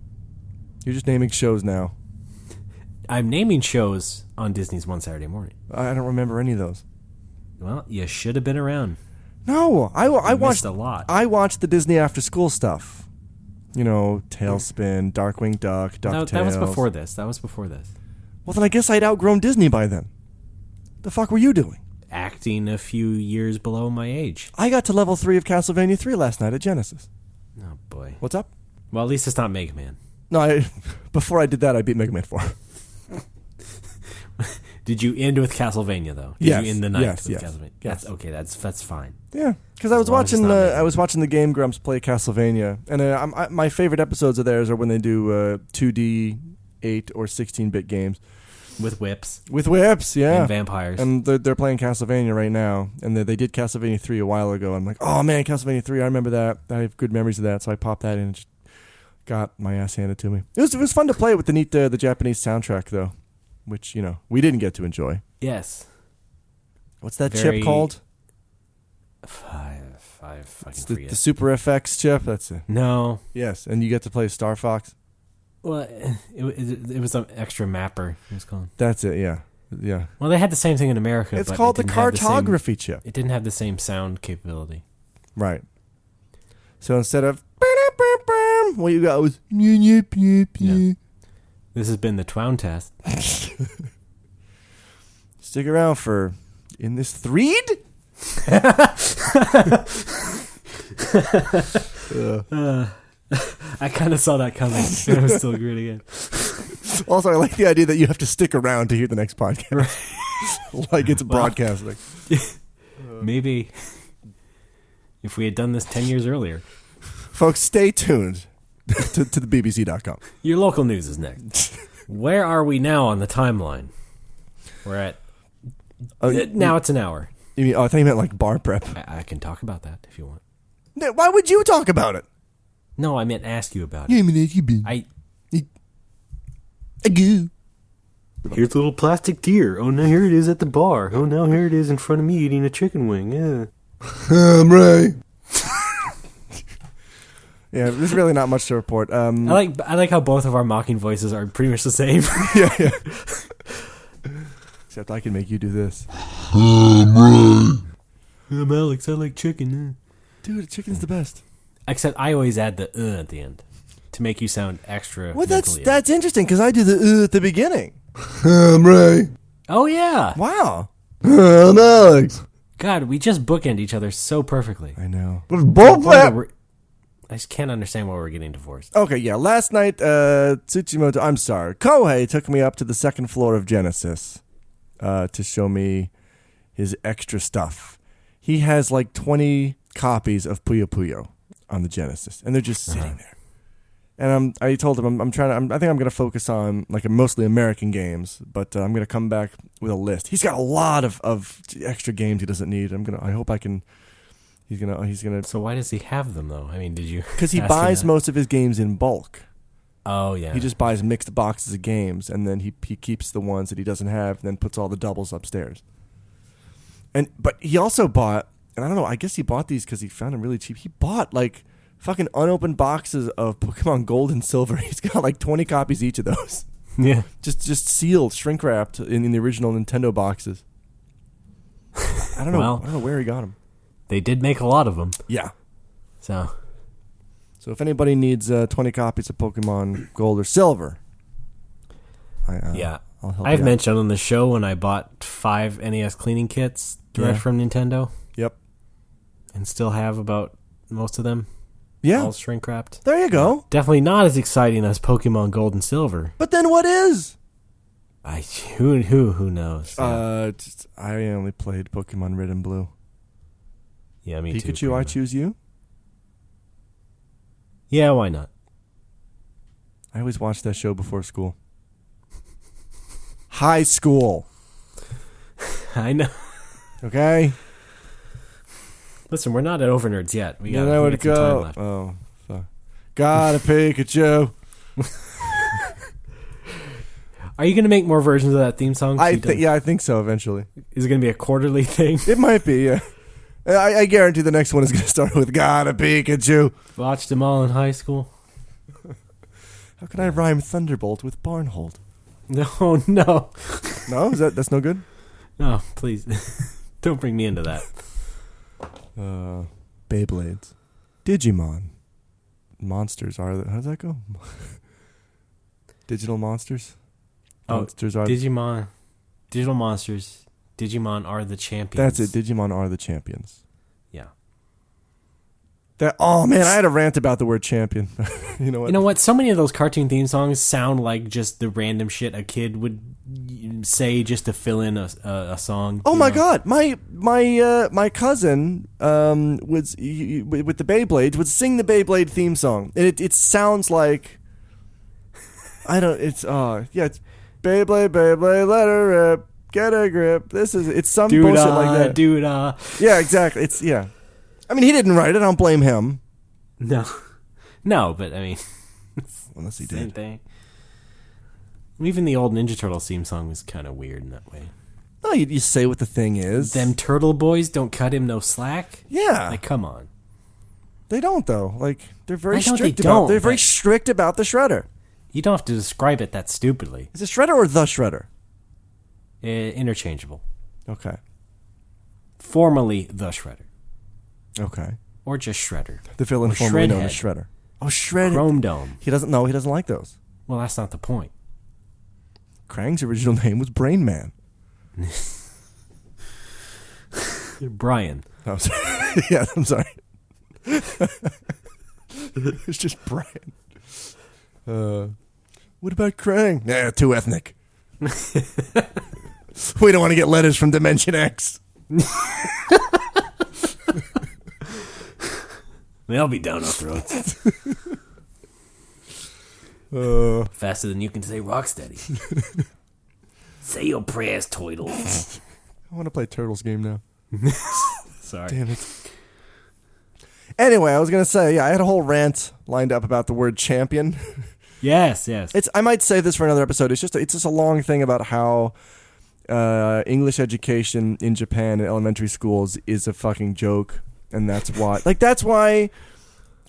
you're just naming shows now. I'm naming shows on Disney's One Saturday Morning. I don't remember any of those. Well, you should have been around. No, I watched a lot. I watched the Disney after school stuff. Tailspin, Darkwing Duck, DuckTales. No, that was before this. Well, then I guess I'd outgrown Disney by then. The fuck were you doing? Acting a few years below my age. I got to level 3 of Castlevania 3 last night at Genesis. Oh, boy. What's up? Well, at least it's not Mega Man. No, before I did that, I beat Mega Man 4. Did you end with Castlevania, though? Did yes. you end the night with Castlevania? Yes. That's okay. That's fine. Yeah, because I was watching the Game Grumps play Castlevania, and my favorite episodes of theirs are when they do 2D, 8 or 16-bit games with whips. Yeah, and vampires. And they're playing Castlevania right now, and they did Castlevania 3 a while ago. I'm like, oh man, Castlevania 3, I remember that. I have good memories of that, so I popped that in and just got my ass handed to me. It was fun to play with the Japanese soundtrack though, which we didn't get to enjoy. Yes. What's that chip called? I fucking forget. The Super FX chip. That's it. No. Yes, and you get to play Star Fox. Well, it was an extra mapper. It was called. That's it. Yeah. Well, they had the same thing in America. It's called the cartography chip. It didn't have the same sound capability. Right. So instead of what you got was yeah. This has been the Twown Test. Stick around for in this thread. I kind of saw that coming. I was still gritting it. Also, I like the idea that you have to stick around to hear the next podcast. Right. Like it's broadcasting. Maybe if we had done this 10 years earlier. Folks, stay tuned to the BBC.com. Your local news is next. Where are we now on the timeline? We're at... now it's an hour. You mean, I thought you meant like bar prep. I can talk about that if you want. Why would you talk about it? No, I meant ask you about it. Here's a little plastic deer. Oh, now here it is at the bar. Oh, now here it is in front of me eating a chicken wing. Yeah. I'm right. Yeah, there's really not much to report. I like how both of our mocking voices are pretty much the same. Yeah. Except I can make you do this. I'm Alex. I like chicken. Dude, chicken's the best. Except I always add the at the end to make you sound extra. Well, that's interesting because I do the at the beginning. Ray. Oh yeah! Wow. I'm Alex. God, we just bookend each other so perfectly. I know. Bullcrap. I just can't understand why we're getting divorced. Okay, yeah. Last night, Kohei took me up to the second floor of Genesis to show me his extra stuff. He has like 20 copies of Puyo Puyo on the Genesis, and they're just sitting there. And I told him I think I'm going to focus on like mostly American games, but I'm going to come back with a list. He's got a lot of extra games he doesn't need. I hope I can. He's gonna. So why does he have them though? I mean, did you? Because he buys most of his games in bulk. Oh yeah. He just buys mixed boxes of games, and then he keeps the ones that he doesn't have, and then puts all the doubles upstairs. But he also bought, and I don't know. I guess he bought these because he found them really cheap. He bought like fucking unopened boxes of Pokemon Gold and Silver. He's got like 20 copies each of those. Yeah. Just sealed, shrink wrapped in the original Nintendo boxes. I don't know. Well, I don't know where he got them. They did make a lot of them. Yeah. So if anybody needs 20 copies of Pokemon Gold or Silver, yeah, I'll help I've you out. mentioned on the show when I bought 5 NES cleaning kits direct from Nintendo. Yep. And still have about most of them. Yeah. All shrink wrapped. There you go. Definitely not as exciting as Pokemon Gold and Silver. But then what is? Who knows? I only played Pokemon Red and Blue. Yeah, me too. Pikachu, I choose you. Yeah, why not? I always watched that show before school. High school. I know. Okay. Listen, we're not at Overnerds yet. We got to some time go. left. Oh, fuck. Got a Pikachu. Are you going to make more versions of that theme song? I think so eventually. Is it going to be a quarterly thing? It might be, yeah. I guarantee the next one is going to start with "Got a Pikachu." Watched them all in high school. How can I rhyme Thunderbolt with Barnhold? No. No, that's no good. No, please, don't bring me into that. Beyblades, Digimon, monsters are. How does that go? Digital monsters. Monsters are Digimon. Digital monsters. Digimon are the champions. That's it. Digimon are the champions. Yeah. Oh man, I had a rant about the word champion. You know what? So many of those cartoon theme songs sound like just the random shit a kid would say just to fill in a song. Oh my god, my cousin was with the Beyblades would sing the Beyblade theme song. And it sounds like it's Beyblade, let her rip, get a grip. It's some bullshit like that. Yeah, exactly. I mean, he didn't write it. I don't blame him. No, but I mean, unless he same did. thing. Even the old Ninja Turtles theme song was kind of weird in that way. No, you say what the thing is. Them turtle boys don't cut him no slack. Yeah, like come on. They don't though. Like they're very strict They're very strict about the shredder. You don't have to describe it that stupidly. Is it shredder or the shredder? Interchangeable. Okay. Formerly the shredder. Okay. Or just shredder. The villain formerly known as Shredder. Oh, Shredder. Chrome Dome. He doesn't like those. Well, that's not the point. Krang's original name was Brain Man. Brian. Oh, sorry. Yeah, I'm sorry. It's just Brian. What about Krang? Yeah, too ethnic. We don't want to get letters from Dimension X. They'll be down our throats. Faster than you can say Rocksteady. Say your prayers, Toidles. I want to play Turtles game now. Sorry. Damn it. Anyway, I was going to say, I had a whole rant lined up about the word champion. Yes. I might save this for another episode. It's just a long thing about how English education in Japan in elementary schools is a fucking joke, and that's why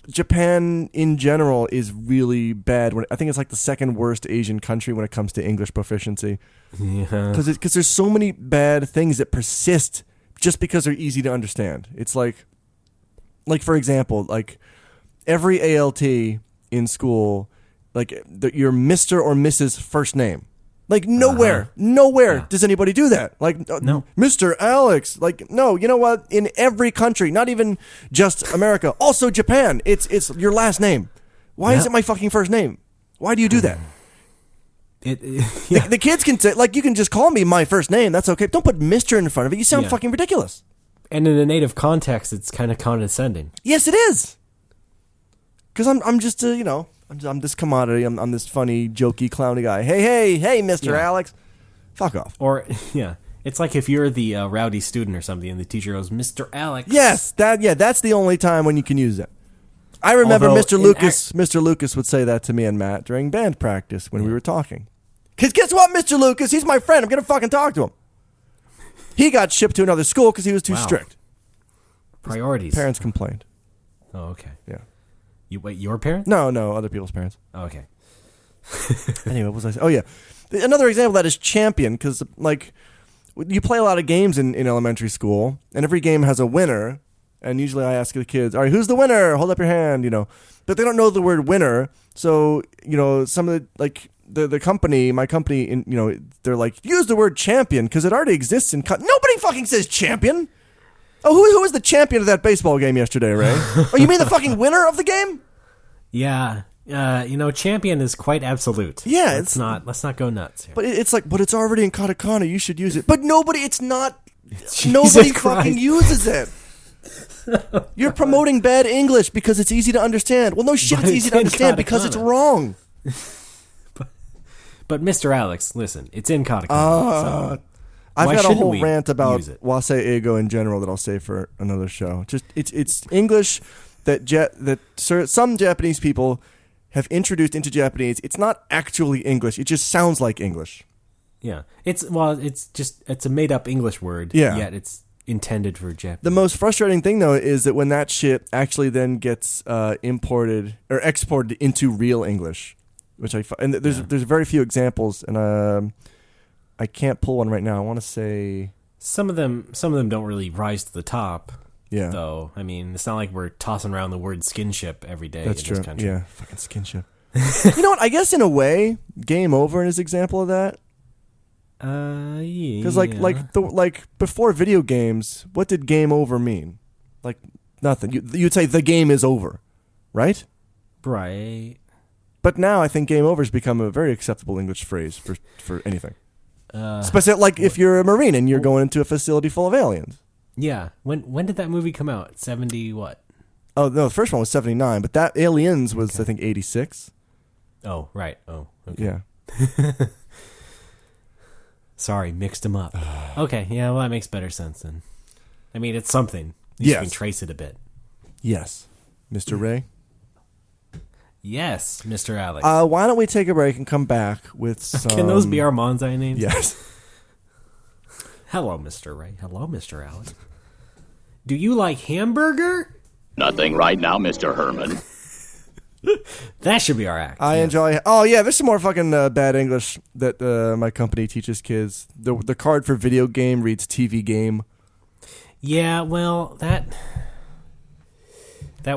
Japan in general is really bad. I think it's like the second worst Asian country when it comes to English proficiency. Yeah. Because there's so many bad things that persist just because they're easy to understand. It's like for example, like every ALT in school, like your Mr. or Mrs. first name. Like nowhere Yeah. does anybody do that. Like No. Mr. Alex. Like no, you know what? In every country, not even just America, also Japan, it's your last name. Why is Yeah. it my fucking first name? Why do you do that? Yeah. The kids can say, like, you can just call me my first name. That's okay. Don't put Mr. in front of it. You sound Yeah. fucking ridiculous. And in a native context, it's kind of condescending. Yes, it is. Because I'm just I'm this commodity. I'm this funny, jokey, clowny guy. Hey, Mr. Yeah. Alex, fuck off. Or, yeah, it's like if you're the rowdy student or something and the teacher goes, Mr. Alex. Yes, that's the only time when you can use it. I remember Although Mr. Lucas would say that to me and Matt during band practice when we were talking. Because guess what, Mr. Lucas? He's my friend. I'm going to fucking talk to him. He got shipped to another school because he was too Wow. strict. Priorities. Parents complained. Oh, okay. Yeah. Wait, your parents? No, other people's parents. Oh, okay. Anyway, what was I saying? Oh, yeah. Another example of that is Champion, because, like, you play a lot of games in elementary school, and every game has a winner, and usually I ask the kids, all right, who's the winner? Hold up your hand, But they don't know the word winner, so, some of the, like, the company, my company, they're like, use the word champion, because it already exists in... Nobody fucking says champion! Oh, who was the champion of that baseball game yesterday, Ray? Oh, you mean the fucking winner of the game? Yeah. Champion is quite absolute. Yeah, Let's not go nuts here. But it's like, but it's already in katakana. You should use it. But it's not. Jesus Nobody Christ. fucking uses it. You're promoting bad English because it's easy to understand. Well, no shit, But it's easy it's to in understand because it's katakana. wrong. But Mr. Alex, listen, it's in katakana. So I've why got a shouldn't whole we rant about use it? wase ego in general that I'll say for another show. Just it's English that some Japanese people have introduced into Japanese. It's not actually English. It just sounds like English. Yeah. It's a made up English word. Yeah. Yet it's intended for Japanese. The most frustrating thing, though, is that when that shit actually then gets imported or exported into real English, which there's very few examples, and I can't pull one right now. I want to say Some of them don't really rise to the top. Yeah. Though, I mean, it's not like we're tossing around the word skinship every day that's in true. this country. Yeah, fucking skinship. You know what? I guess in a way, Game Over is an example of that. Yeah. Because like before video games, what did Game Over mean? Like nothing. You'd say the game is over, right? Right. But now I think Game Over has become a very acceptable English phrase for anything. Especially like if you're a Marine and you're going into a facility full of aliens. Yeah. When did that movie come out? 70 what? Oh no, the first one was 79, but that Aliens was I think 86. Oh, right. Oh, okay. Yeah. Sorry, mixed them up. Okay, yeah, well that makes better sense then. I mean, it's something. At least Yes. you can trace it a bit. Yes. Mr. Ray? Yes, Mr. Alex. Why don't we take a break and come back with some... Can those be our Monzai names? Yes. Hello, Mr. Ray. Hello, Mr. Alex. Do you like hamburger? Nothing right now, Mr. Herman. That should be our act. I enjoy... Oh, yeah, there's some more fucking bad English that my company teaches kids. The card for video game reads TV game. Yeah, well, that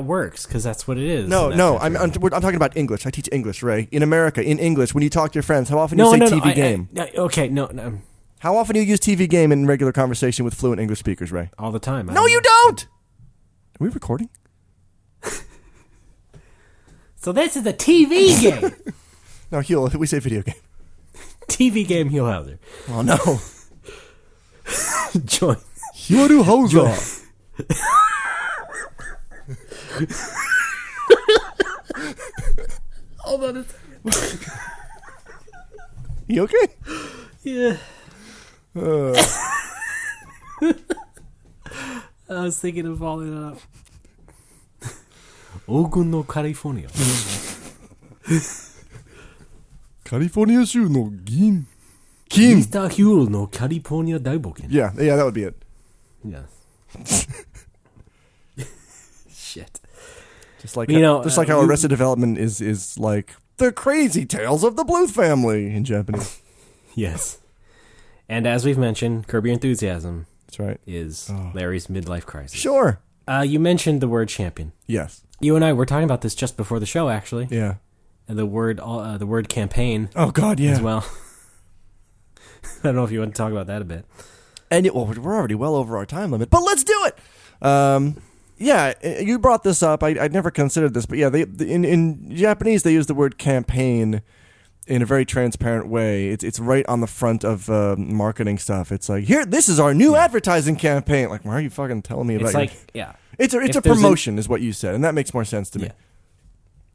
works because that's what it is. No, in that I'm country. talking about English. I teach English, Ray. In America, in English, when you talk to your friends, how often do you say TV game? Okay, no, How often do you use TV game in regular conversation with fluent English speakers, Ray? all the time. No, you don't! Are we recording? So this is a TV game. No, Huell, we say video game. TV game Huell Howser. Oh, no. Join. Huell Howser. Hold on a second. You okay? Yeah. I was thinking of following it up. Ogun no California. カリフォルニア州の銀。金。 Mr. Huell no California 大冒険. Yeah, that would be it. Yes. Shit. Just like You know, just like how Arrested Development is like the crazy tales of the Bluth family in Japanese. Yes. And as we've mentioned, Curb Your Enthusiasm That's right. is Larry's midlife crisis. Sure. You mentioned the word champion. Yes. You and I were talking about this just before the show, actually. Yeah. And the word campaign Oh God, yeah. as well. I don't know if you want to talk about that a bit. And we're already well over our time limit, but let's do it. Yeah, you brought this up. I'd never considered this, but yeah, in Japanese they use the word campaign in a very transparent way. It's right on the front of marketing stuff. It's like, here, this is our new advertising campaign. Like, why are you fucking telling me about? It's like, yeah, it's a promotion, is what you said, and that makes more sense to me.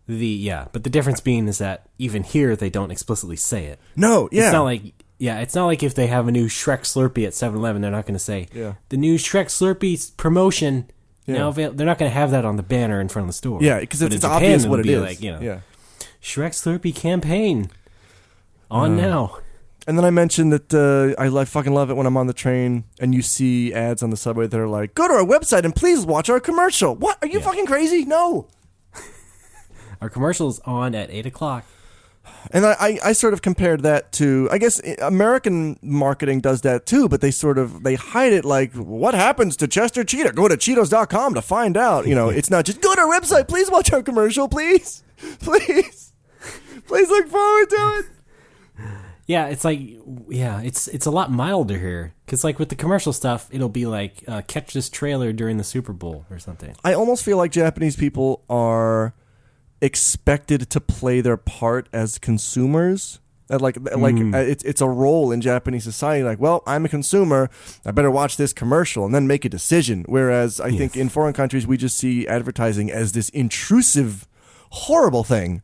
But the difference being is that even here they don't explicitly say it. No, yeah, it's not like if they have a new Shrek Slurpee at 7-Eleven, they're not going to say the new Shrek Slurpee promotion. Yeah. Now they're not going to have that on the banner in front of the store. Yeah, because it's obvious what it is. Like, Shrek Slurpee campaign on now. And then I mentioned that I fucking love it when I'm on the train and you see ads on the subway that are like, go to our website and please watch our commercial. What? Are you fucking crazy? No. Our commercial's on at 8 o'clock. And I sort of compared that to, I guess American marketing does that too, but they hide it like, what happens to Chester Cheetah? Go to Cheetos.com to find out. It's not just, go to our website, please watch our commercial, please. Please. Please look forward to it. Yeah, it's like, it's a lot milder here. Because like with the commercial stuff, it'll be like, catch this trailer during the Super Bowl or something. I almost feel like Japanese people are expected to play their part as consumers. It's a role in Japanese society. Like, well, I'm a consumer, I better watch this commercial and then make a decision. Whereas I think in foreign countries we just see advertising as this intrusive, horrible thing.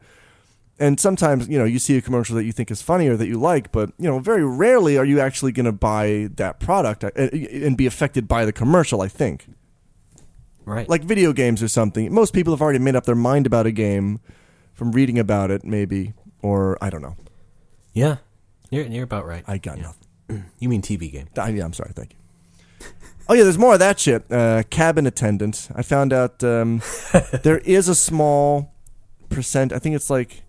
And sometimes, you see a commercial that you think is funny or that you like, but, very rarely are you actually going to buy that product and be affected by the commercial, I think. Right. Like video games or something. Most people have already made up their mind about a game from reading about it, maybe, or I don't know. Yeah, you're about right. I got nothing. You mean TV game? Yeah, I'm sorry. Thank you. Oh yeah, there's more of that shit. Cabin attendant. I found out there is a small percent. I think it's like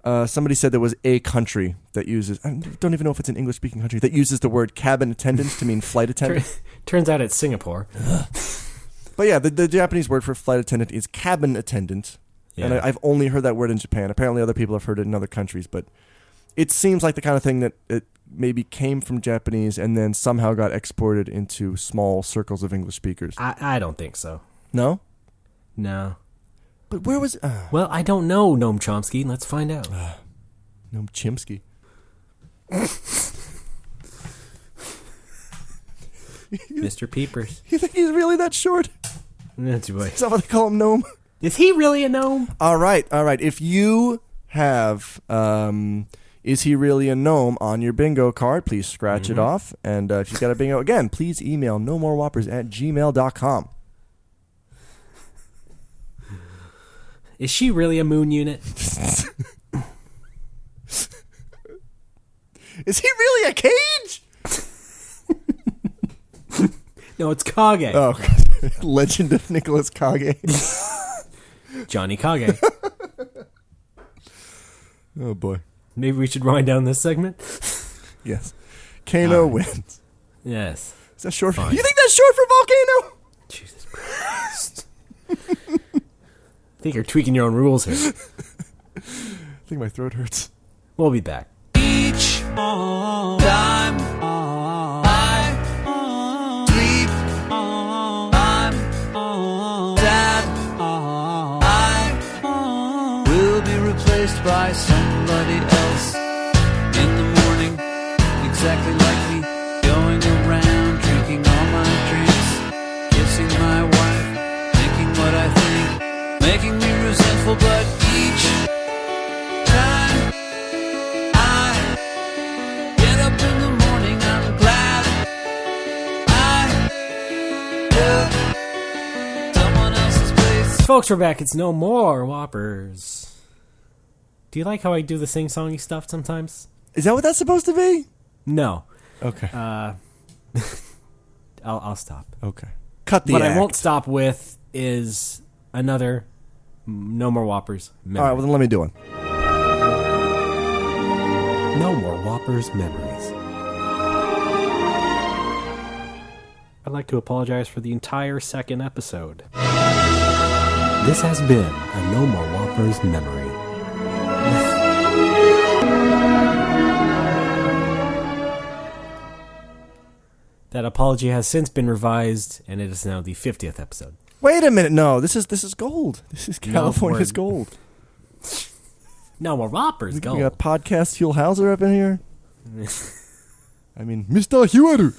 somebody said there was a country that uses. I don't even know if it's an English-speaking country that uses the word cabin attendant to mean flight attendant. Turns out it's Singapore. But yeah, the Japanese word for flight attendant is cabin attendant. Yeah. And I've only heard that word in Japan. Apparently other people have heard it in other countries. But it seems like the kind of thing that it maybe came from Japanese and then somehow got exported into small circles of English speakers. I don't think so. No? No. But where was... Well, I don't know, Noam Chomsky. Let's find out. Noam Chomsky. Mr. Peepers. You think he's really that short? That's right. Is that what they call him, gnome? Is he really a gnome? All right. If you have Is He Really a Gnome on your bingo card, please scratch it off. And if you've got a bingo, again, please email nomorewhoppers@gmail.com. Is she really a moon unit? Is he really a cage? No, it's Kage. Oh, Legend of Nicholas Kage. Johnny Kage. Oh, boy. Maybe we should wind down this segment? Yes. Kano wins. Yes. Is that short? Fine. You think that's short for volcano? Jesus Christ. I think you're tweaking your own rules here. I think my throat hurts. We'll be back. Each time I sleep, I'm dead. I will be replaced by somebody else in the morning, exactly like me, going around drinking all my drinks, kissing my wife, thinking what I think, making me resentful, but each time I get up in the morning, I'm glad I took someone else's place. Folks, we're back. It's No More Whoppers. Do you like how I do the sing-songy stuff sometimes? Is that what that's supposed to be? No. Okay. I'll stop. Okay. Cut the What act. I won't stop with is another No More Whoppers memory. All right, well, then let me do one. No More Whoppers memories. I'd like to apologize for the entire second episode. This has been a No More Whoppers memory. That apology has since been revised, and it is now the 50th episode. Wait a minute. No, this is gold. This is California's word. gold. No More Whoppers, We go. got podcast Huell Howser up in here. I mean, Mr. Huell.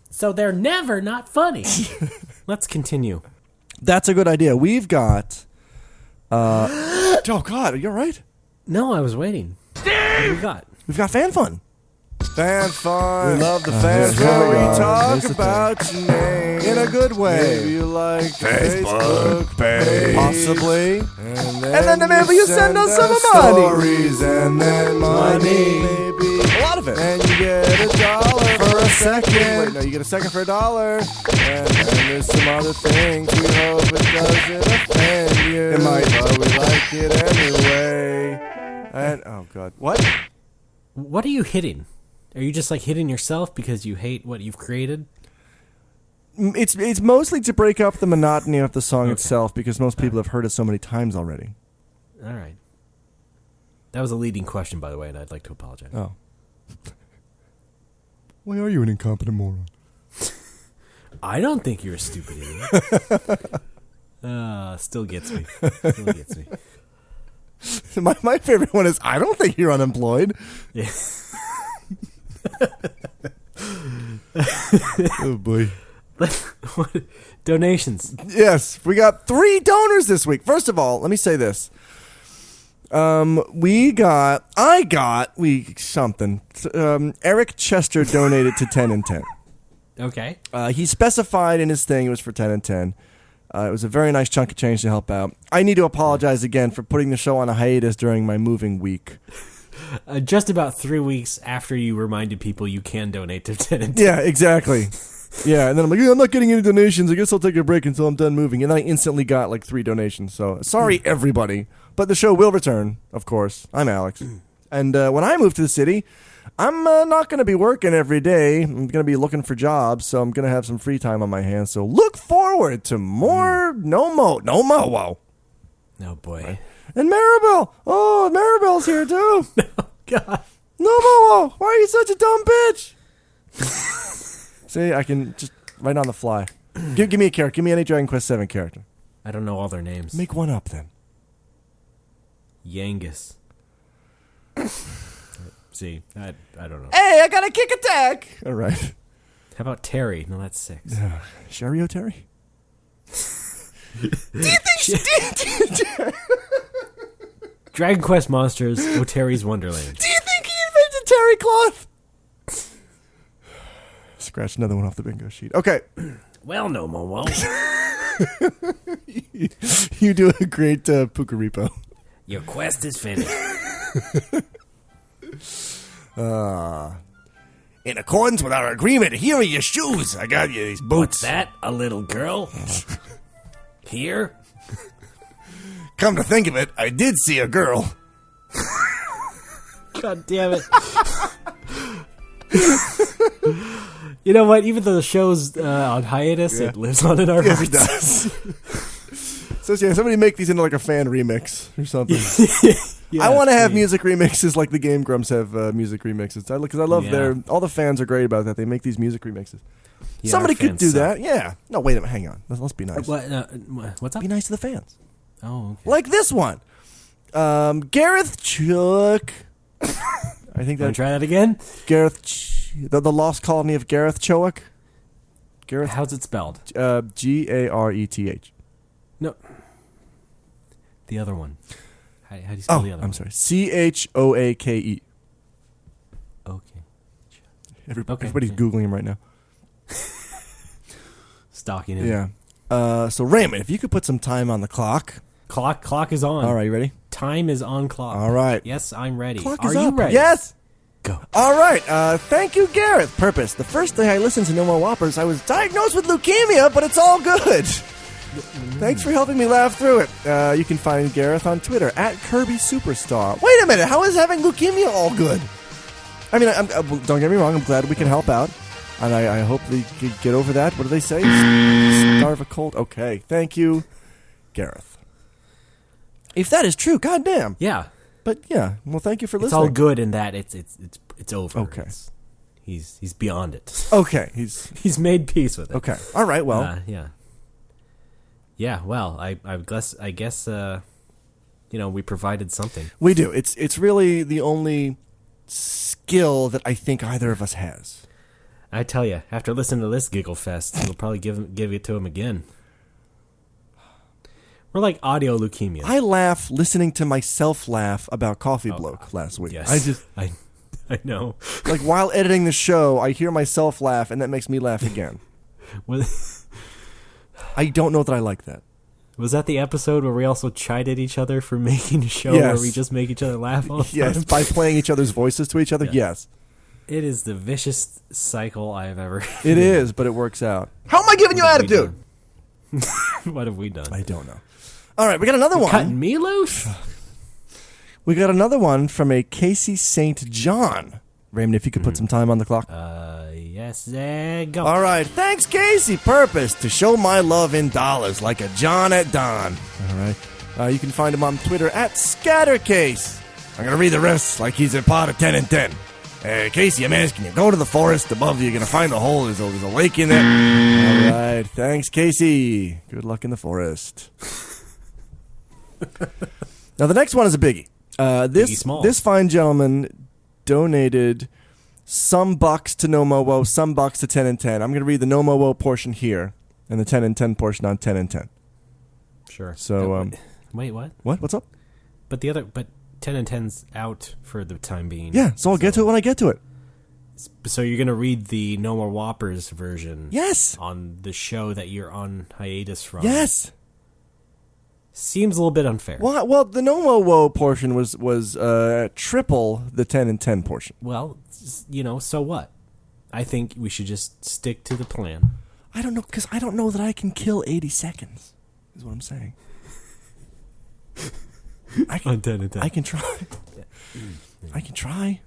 So they're never not funny. Let's continue. That's a good idea. We've got... oh, God. Are you all right? No, I was waiting. Steve! What do we got? We've got fan fun. Fan fun. We love the fan fun. We talk about your name in a good way. Maybe you like Facebook page. Possibly. And then maybe you send us some money. Stories and then money. Maybe. A lot of it. And you get $1 for a second. Wait, no, you get a second for $1. And there's some other things. We hope it doesn't offend you. It might, but we like it anyway. And, oh, God. What? What are you hitting? Are you just like hitting yourself because you hate what you've created? It's mostly to break up the monotony of the song itself because most people have heard it so many times already. All right. That was a leading question, by the way, and I'd like to apologize. Oh. Why are you an incompetent moron? I don't think you're a stupid idiot. Still gets me. My favorite one is, I don't think you're unemployed. Yeah. Oh, boy. Donations. Yes, we got 3 donors this week. First of all, let me say this. Eric Chester donated to 10 and 10. Okay. He specified in his thing it was for 10 and 10. It was a very nice chunk of change to help out. I need to apologize again for putting the show on a hiatus during my moving week. Just about 3 weeks after you reminded people you can donate to 10 and 10. Yeah, exactly. Yeah, and then I'm like, I'm not getting any donations. I guess I'll take a break until I'm done moving. And then I instantly got like 3 donations. So sorry, everybody. But the show will return, of course. I'm Alex. And when I move to the city, I'm not going to be working every day. I'm going to be looking for jobs, so I'm going to have some free time on my hands. So look forward to more No More Whoa. Oh, boy. Right. And Maribel. Oh, Maribel's here, too. Oh, God. No More. Why are you such a dumb bitch? See, I can just right on the fly. Give me a character. Give me any Dragon Quest VII character. I don't know all their names. Make one up, then. Yangus. See, I don't know. Hey, I got a kick attack. All right. How about Terry? No, that's 6. Shario Terry? Do you think Dragon Quest Monsters, Terry's Wonderland. Do you think he invented terry cloth? Scratch another one off the bingo sheet. Okay. Well, no, Momo. You do a great Pukaripo. Your quest is finished. In accordance with our agreement, here are your shoes. I got you these boots. What's that? A little girl? Here? Come to think of it, I did see a girl. God damn it. You know what? Even though the show's on hiatus, it lives on in our Yes, hearts. it does. So yeah, somebody make these into like a fan remix or something. Yeah, I want to have please. music remixes like the Game Grumps have music remixes. Because I love all the fans are great about that. They make these music remixes. Yeah, Somebody our could fans do suck. that. Yeah. No, wait a minute. Hang on. Let's be nice. What's up? Be nice to the fans. Oh, okay. Like this one. Gareth Chook. I think Want to that try that again? the Lost Colony of Gareth Choak. Gareth. How's it spelled? Gareth. No. The other one. How do you spell the other one? I'm sorry. Choake. Okay. Everybody's Googling him right now. Stalking him. Yeah. So Raymond, if you could put some time on the clock. Clock is on. All right, you ready? Time is on clock. All right. Yes, I'm ready. Clock Are is you up. ready? Yes. Go. All right. Thank you, Gareth. Purpose. The first day I listened to No More Whoppers, I was diagnosed with leukemia, but it's all good. Thanks for helping me laugh through it. You can find Gareth on Twitter at Kirby Superstar. Wait a minute. How is having leukemia all good? I mean, don't get me wrong. I'm glad we can help out. And I hope they get over that. What do they say? Starve a cold? Okay. Thank you, Gareth. If that is true, goddamn. Yeah. But yeah, well, thank you for listening. It's all good in that it's over. Okay. he's beyond it. Okay, He's made peace with it. okay. All right. Well, yeah. Well, I guess we provided something. we do. It's really the only skill that I think either of us has. I tell you, after listening to this giggle fest, we'll probably give it to him again. We're like audio leukemia. I laugh listening to myself laugh about Coffee Bloke last week. Yes, I know. Like while editing the show, I hear myself laugh, and that makes me laugh again. I don't know that I like that. Was that the episode where we also chided each other for making a show Yes. where we just make each other laugh all the time? Yes, by playing each other's voices to each other. Yes, It is the vicious cycle I have ever. it is, but it works out. How am I giving you attitude? What have we done? I don't know. All right, we got another one. Cutting me loose? We got another one from a Casey St. John. Raymond, if you could put some time on the clock. Yes, go. All right. Thanks, Casey. Purpose to show my love in dollars like a John at Dawn. All right. You can find him on Twitter at Scattercase. I'm going to read the rest like he's a part of 10 and 10. Casey, I'm asking you, go to the forest above you. You're going to find a hole. There's a lake in there. All right. Thanks, Casey. Good luck in the forest. Now, the next one is a biggie. Biggie Smalls. This fine gentleman donated some bucks to No More Whoa, some bucks to 10 and 10. I'm going to read the No More Whoa portion here and the 10 and 10 portion on 10 and 10. Sure. So, wait, what? What? What's up? But 10 and 10's out for the time being. Yeah, so I'll get to it when I get to it. So you're going to read the No More Whoppers version. Yes. On the show that you're on hiatus from. Yes. Seems a little bit unfair. Well, the No More Whoa portion was triple the 10 and 10 portion. Well, so what? I think we should just stick to the plan. I don't know, because I don't know that I can kill 80 seconds, is what I'm saying. On 10 and 10. I can try. I can try.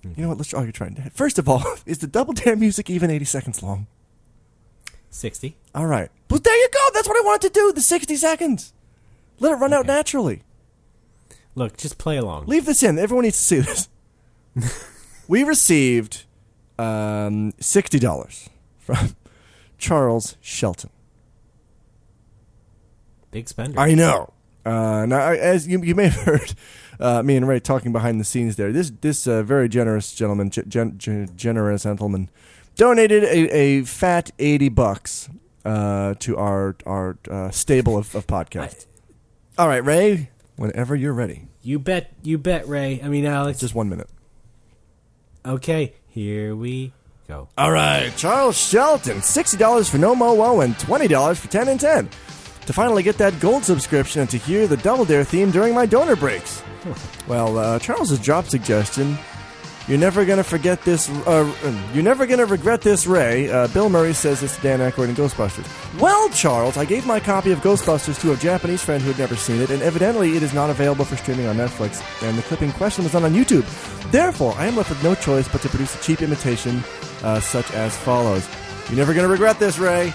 You know what? Let's try. I can try. First of all, is the Double Dare music even 80 seconds long? 60. All right. But there you go. That's what I wanted to do, the 60 seconds. Let it run out naturally. Look, just play along. Leave this in. Everyone needs to see this. We received $60 from Charles Shelton. Big spender. I know. Now, as you may have heard me and Ray talking behind the scenes there, this very generous gentleman, generous gentleman, donated a fat $80 to our stable of podcasts. All right, Ray, whenever you're ready. You bet, Ray. I mean, Alex. Just 1 minute. Okay, here we go. All right, Charles Shelton, $60 for No More Whoa and $20 for 10 and 10. To finally get that gold subscription and to hear the Double Dare theme during my donor breaks. Well, Charles's drop suggestion, you're never going to forget this, you're never going to regret this, Ray. Bill Murray says this to Dan Aykroyd in Ghostbusters. Well, Charles, I gave my copy of Ghostbusters to a Japanese friend who had never seen it, and evidently it is not available for streaming on Netflix, and the clip in question was not on YouTube. Therefore, I am left with no choice but to produce a cheap imitation such as follows. You're never going to regret this, Ray.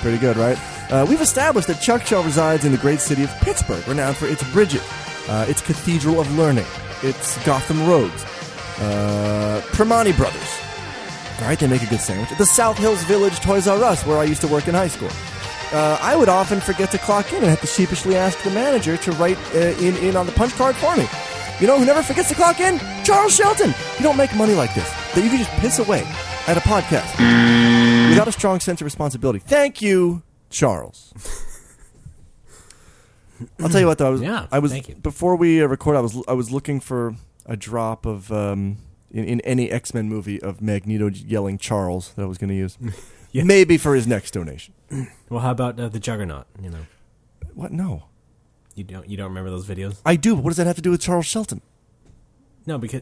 Pretty good, right? We've established that Chuck Shell resides in the great city of Pittsburgh, renowned for its Bridget, its Cathedral of Learning, its Gotham Roads, Primani Brothers. All right, they make a good sandwich. The South Hills Village Toys R Us, where I used to work in high school. I would often forget to clock in and have to sheepishly ask the manager to write in on the punch card for me. You know who never forgets to clock in? Charles Shelton. You don't make money like this, that you can just piss away at a podcast without a strong sense of responsibility. Thank you, Charles. I'll tell you what, though. I was thank you. Before we record, I was looking for a drop of in any X-Men movie of Magneto yelling Charles that I was going to use. Yeah. Maybe for his next donation. Well, how about the Juggernaut? What? No. You don't remember those videos? I do, but what does that have to do with Charles Shelton? No, because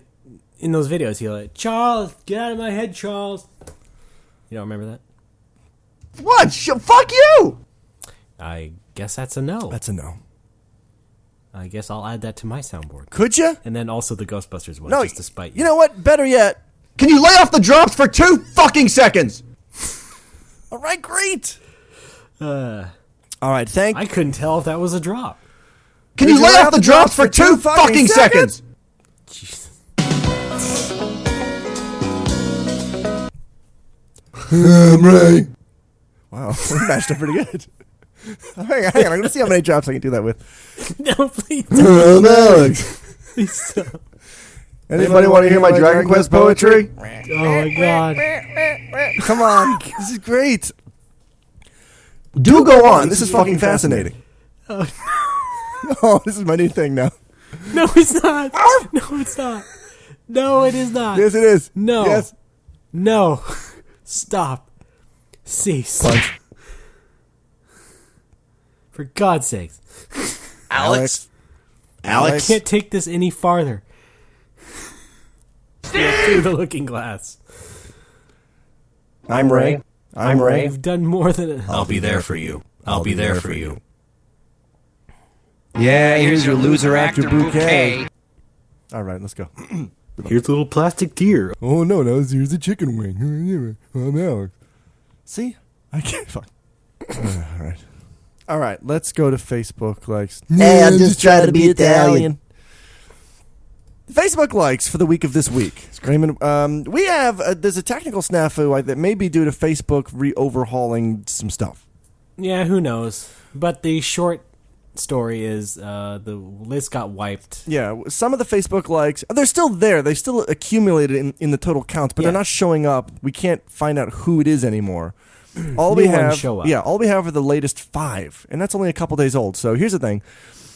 in those videos he's like, Charles, get out of my head, Charles. You don't remember that? What? Fuck you! I guess that's a no. That's a no. I guess I'll add that to my soundboard. Could you? And then also the Ghostbusters one, No, just to spite you. You know what? Better yet. Can you lay off the drops for 2 fucking seconds? All right, great. All right, thank. I couldn't tell if that was a drop. Can you lay off the drops for 2 fucking seconds? Jesus. I'm Ray. Wow, we matched up pretty good. Hang on, I'm going to see how many drops I can do that with. No, please. I'm Alex. Please stop. Anybody want to hear my Dragon Quest poetry? Oh my god. Come on, this is great. Do go on. This is fucking fascinating. Oh, this is my new thing now. No, it's not. No, it's not. No, it is not. Yes, it is. No. Yes. No. Stop. Cease. Punch. For God's sakes. Alex. I can't take this any farther. Through the looking glass. I'm Ray. I'm Ray. You've done more than I'll be there for you. I'll be there for you. Yeah, here's your loser actor bouquet. All right, let's go. Here's a little plastic deer. Oh, no, here's a chicken wing. I'm Alex. See? I can't. Fuck. All right, let's go to Facebook likes. Hey, I'm just trying to be Italian. Facebook likes for the week of this week. Raymond, we have, there's a technical snafu that may be due to Facebook re-overhauling some stuff. Yeah, who knows? But the short story is the list got wiped. Yeah, some of the Facebook likes, they're still there. They still accumulated in the total count, but they're not showing up. We can't find out who it is anymore. All we have, show up. Yeah, all we have are the latest 5, and that's only a couple days old. So here's the thing: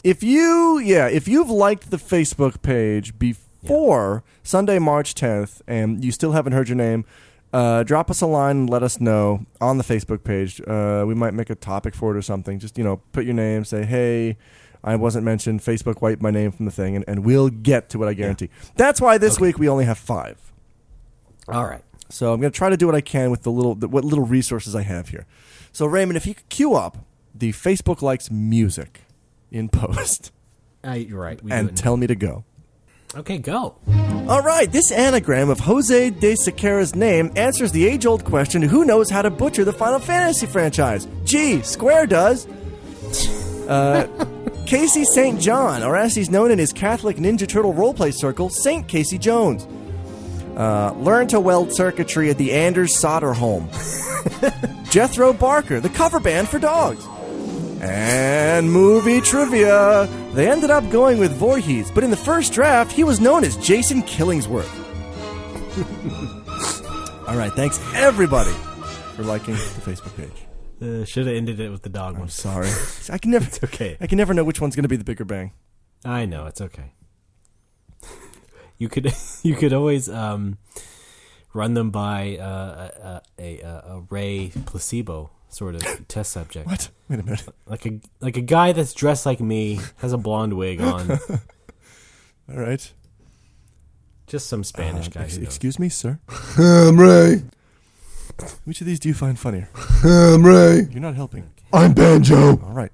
if you've liked the Facebook page before Sunday, March 10th, and you still haven't heard your name, drop us a line and let us know on the Facebook page. We might make a topic for it or something. Just put your name, say, hey, I wasn't mentioned. Facebook wiped my name from the thing, and we'll get to it. I guarantee. Yeah. That's why this week we only have 5. All right. So I'm going to try to do what I can with what little resources I have here. So Raymond, if you could cue up the Facebook likes music in post. You're right. And tell me to go. Okay, go. All right, this anagram of Jose de Sequeira's name answers the age-old question, who knows how to butcher the Final Fantasy franchise? Gee, Square does. Casey St. John, or as he's known in his Catholic Ninja Turtle roleplay circle, St. Casey Jones. Learn to weld circuitry at the Anders Solder Home. Jethro Barker, the cover band for dogs. And movie trivia. They ended up going with Voorhees, but in the first draft, he was known as Jason Killingsworth. All right, thanks everybody for liking the Facebook page. Should have ended it with the dog one. I'm sorry. I can never. It's okay. I can never know which one's going to be the bigger bang. I know, it's okay. You could always run them by a Ray placebo sort of test subject. What? Wait a minute. Like a guy that's dressed like me, has a blonde wig on. All right. Just some Spanish guy. Excuse me, sir. I'm Ray. Which of these do you find funnier? I'm Ray. You're not helping. I'm Banjo. All right.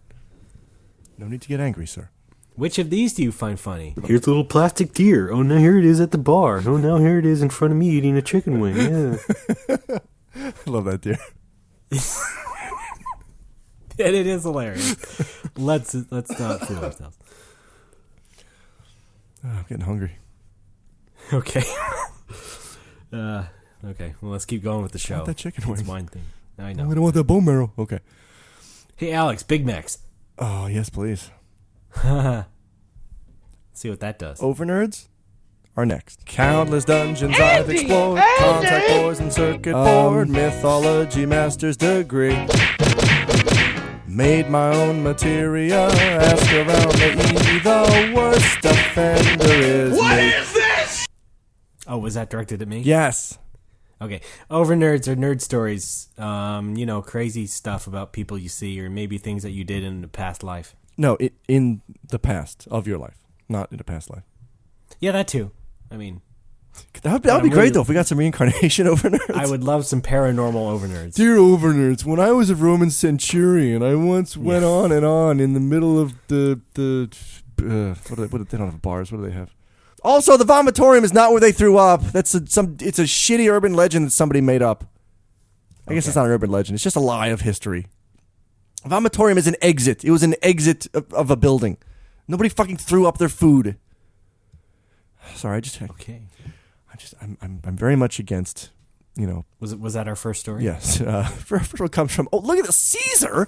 No need to get angry, sir. Which of these do you find funny? Here's a little plastic deer. Oh, now here it is at the bar. Oh, now here it is in front of me eating a chicken wing. Yeah. I love that deer. And it is hilarious. Let's not fool ourselves. Oh, I'm getting hungry. Okay. Okay. Well, let's keep going with the show. I want that chicken wing. It's mine thing. I know. I don't want that bone marrow. Okay. Hey, Alex, Big Macs. Oh, yes, please. See what that does. Overnerds are next. Countless dungeons I've explored. Contact boards and circuit board. Mythology master's degree. Made my own materia. Ask around the the worst offender is What me. is this? Oh, was that directed at me? Yes. Okay. Overnerds are nerd stories. Crazy stuff about people you see or maybe things that you did in a past life. No, in the past of your life, not in a past life. Yeah, that too. I mean, that would be great though if we got some reincarnation Overnerds. I would love some paranormal Overnerds. Dear Overnerds, when I was a Roman centurion, I once went on and on in the middle of the what they don't have bars. What do they have? Also, the vomitorium is not where they threw up. It's a shitty urban legend that somebody made up. I guess it's not an urban legend. It's just a lie of history. Vomitorium is an exit. It was an exit of a building. Nobody fucking threw up their food. Sorry, I'm very much against Was that our first story? Yes. First one comes from, look at the Caesar!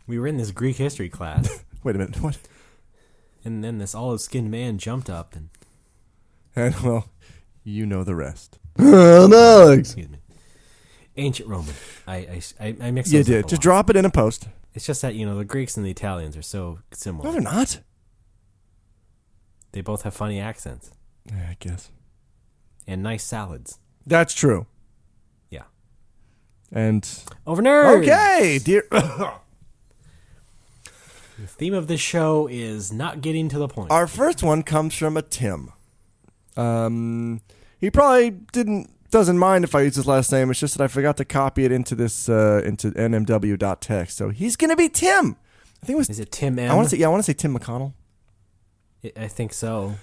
We were in this Greek history class. Wait a minute, what? And then this olive-skinned man jumped up And, well, you know the rest. Alex. excuse me. Ancient Roman. I mixed You those up did. a Just lot. drop it in a post. It's just that, the Greeks and the Italians are so similar. No, they're not. They both have funny accents. Yeah, I guess. And nice salads. That's true. Yeah. And Overnerds! okay, dear. The theme of this show is not getting to the point. Our first one comes from a Tim. He probably doesn't mind if I use his last name. It's just that I forgot to copy it into this into NMW.txt. So he's gonna be Tim. I think it was. Is it Tim M? I want to say Tim McConnell. I think so.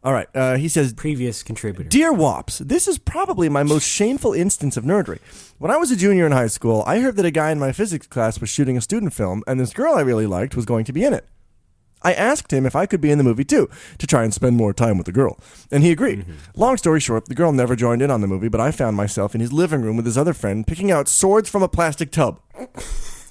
All right. He says, Previous contributor. Dear Wops, this is probably my most shameful instance of nerdery. When I was a junior in high school, I heard that a guy in my physics class was shooting a student film, and this girl I really liked was going to be in it. I asked him if I could be in the movie too, to try and spend more time with the girl, and he agreed. Long story short, the girl never joined in on the movie, but I found myself in his living room with his other friend picking out swords from a plastic tub.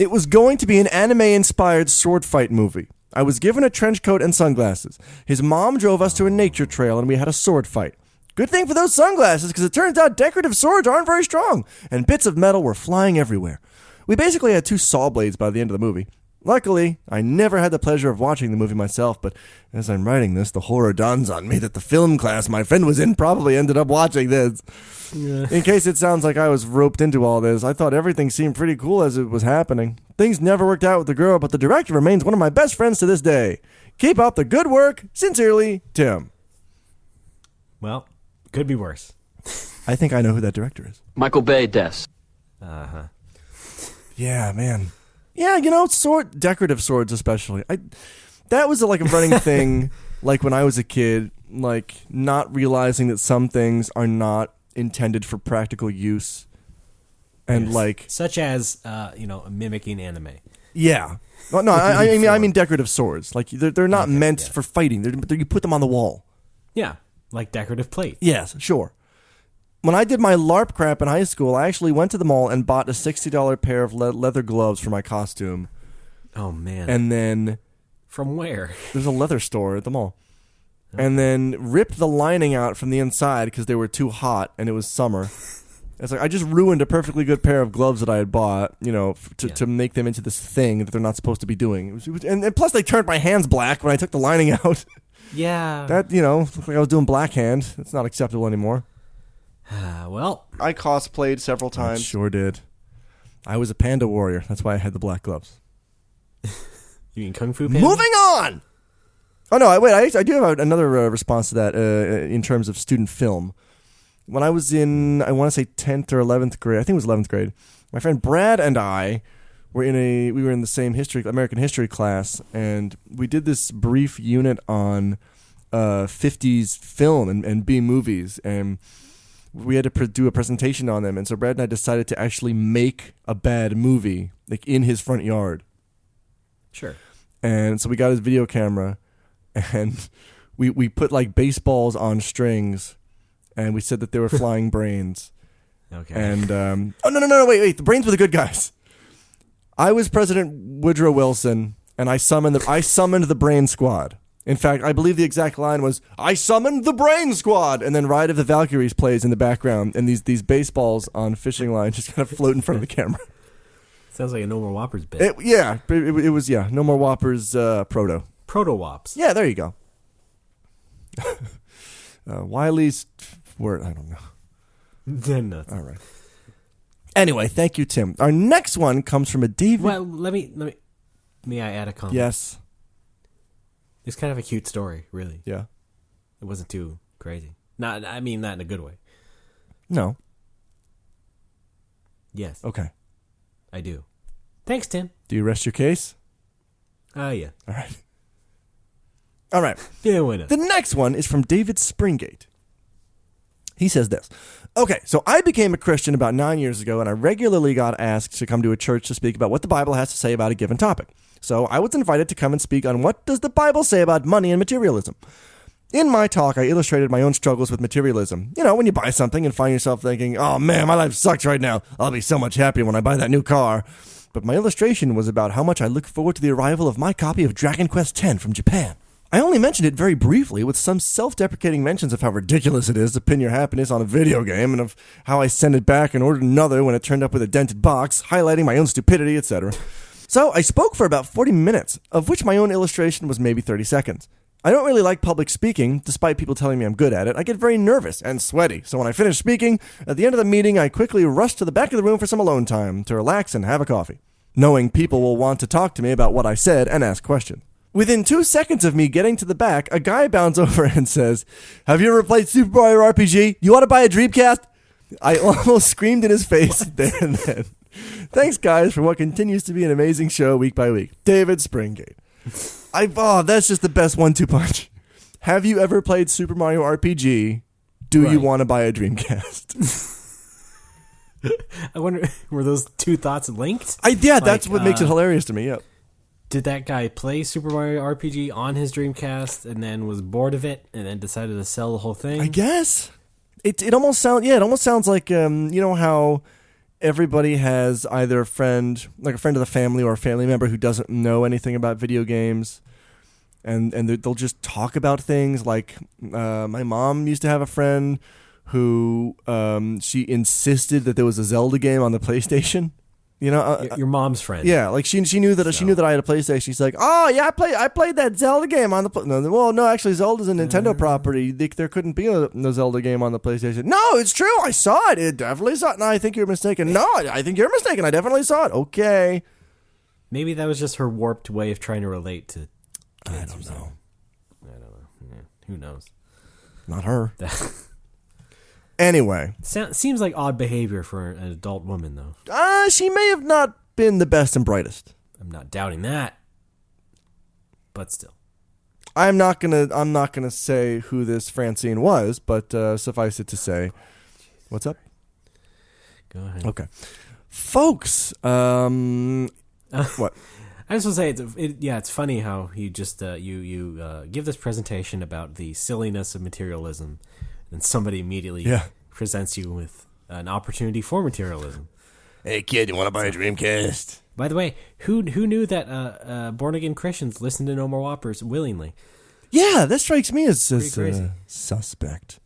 It was going to be an anime-inspired sword fight movie. I was given a trench coat and sunglasses. His mom drove us to a nature trail, and we had a sword fight. Good thing for those sunglasses, because it turns out decorative swords aren't very strong, and bits of metal were flying everywhere. We basically had 2 saw blades by the end of the movie. Luckily, I never had the pleasure of watching the movie myself, but as I'm writing this, the horror dawns on me that the film class my friend was in probably ended up watching this. Yeah. In case it sounds like I was roped into all this, I thought everything seemed pretty cool as it was happening. Things never worked out with the girl, but the director remains one of my best friends to this day. Keep up the good work. Sincerely, Tim. Well, could be worse. I think I know who that director is. Michael Bay Des. Uh-huh. Yeah, man. Yeah, decorative swords especially. That was like a running thing, like when I was a kid, like not realizing that some things are not intended for practical use, and like such as mimicking anime. Yeah. Well, no, I mean decorative swords. Like they're not meant for fighting. You put them on the wall. Yeah, like decorative plate. Yes, sure. When I did my LARP crap in high school, I actually went to the mall and bought a $60 pair of leather gloves for my costume. Oh, man. And then... From where? There's a leather store at the mall. Okay. And then ripped the lining out from the inside because they were too hot and it was summer. It's like I just ruined a perfectly good pair of gloves that I had bought, to make them into this thing that they're not supposed to be doing. And plus they turned my hands black when I took the lining out. Yeah. That, looked like I was doing black hand. It's not acceptable anymore. Well, I cosplayed several times. I sure did. I was a panda warrior. That's why I had the black gloves. You mean Kung Fu Panda? Moving on! Oh, no, I do have another response to that in terms of student film. When I was in, I want to say 10th or 11th grade, I think it was 11th grade, my friend Brad and I were in the same American history class, and we did this brief unit on 50s film and B movies, and we had to do a presentation on them, and so Brad and I decided to actually make a bad movie, like in his front yard. Sure. And so we got his video camera, and we put like baseballs on strings, and we said that they were flying brains. Okay. And no, wait, the brains were the good guys. I was President Woodrow Wilson, and I summoned the Brain Squad. In fact, I believe the exact line was, "I summoned the Brain Squad," and then Ride of the Valkyries plays in the background, and these baseballs on fishing lines just kind of float in front of the camera. Sounds like a No More Whoppers bit. It was No More Whoppers proto. Proto-Wops. Yeah, there you go. Wiley's word, I don't know. Nuts. All right. Anyway, thank you, Tim. Our next one comes from a David. Well, may I add a comment? Yes. It's kind of a cute story, really. Yeah. It wasn't too crazy. Not in a good way. No. Yes. Okay. I do. Thanks, Tim. Do you rest your case? Yeah. All right. Yeah, why not? The next one is from David Springate. He says this. Okay, so I became a Christian about 9 years ago, and I regularly got asked to come to a church to speak about what the Bible has to say about a given topic. So I was invited to come and speak on what does the Bible say about money and materialism. In my talk, I illustrated my own struggles with materialism. You know, when you buy something and find yourself thinking, oh man, my life sucks right now. I'll be so much happier when I buy that new car. But my illustration was about how much I look forward to the arrival of my copy of Dragon Quest X from Japan. I only mentioned it very briefly with some self-deprecating mentions of how ridiculous it is to pin your happiness on a video game and of how I sent it back and ordered another when it turned up with a dented box, highlighting my own stupidity, etc. So I spoke for about 40 minutes, of which my own illustration was maybe 30 seconds. I don't really like public speaking, despite people telling me I'm good at it. I get very nervous and sweaty, so when I finish speaking, at the end of the meeting, I quickly rush to the back of the room for some alone time to relax and have a coffee, knowing people will want to talk to me about what I said and ask questions. Within 2 seconds of me getting to the back, a guy bounds over and says, "Have you ever played Super Mario RPG? You want to buy a Dreamcast?" I almost screamed in his face there and then. Thanks, guys, for what continues to be an amazing show week by week. David Springgate. That's just the best 1-2 punch. Have you ever played Super Mario RPG? Do you want to buy a Dreamcast? I wonder, were those two thoughts linked? That's what makes it hilarious to me, yeah. Did that guy play Super Mario RPG on his Dreamcast and then was bored of it and then decided to sell the whole thing? I guess. It almost sounds like, you know how everybody has either a friend of the family or a family member who doesn't know anything about video games, and they'll just talk about things. Like my mom used to have a friend who she insisted that there was a Zelda game on the PlayStation. You know, your mom's friend. Yeah, like she knew that she knew that I had a PlayStation. She's like, "Oh yeah, I played that Zelda game on the no, actually Zelda's a Nintendo property. There couldn't be no Zelda game on the PlayStation." "No, it's true. I saw it. It definitely saw it." "No, I think you're mistaken." "No, I think you're mistaken. I definitely saw it." Okay. Maybe that was just her warped way of trying to relate to kids. I don't know. Yeah, who knows? Not her. Anyway. Seems like odd behavior for an adult woman, though. She may have not been the best and brightest. I'm not doubting that. But still. I'm not gonna say who this Francine was, but suffice it to say. What's up? Go ahead. Okay. Folks, what? I just want to say, it's funny how you just you give this presentation about the silliness of materialism, and somebody immediately presents you with an opportunity for materialism. "Hey kid, you want to buy a Dreamcast?" By the way, who knew that born again Christians listen to No More Whoppers willingly? Yeah, that strikes me as suspect.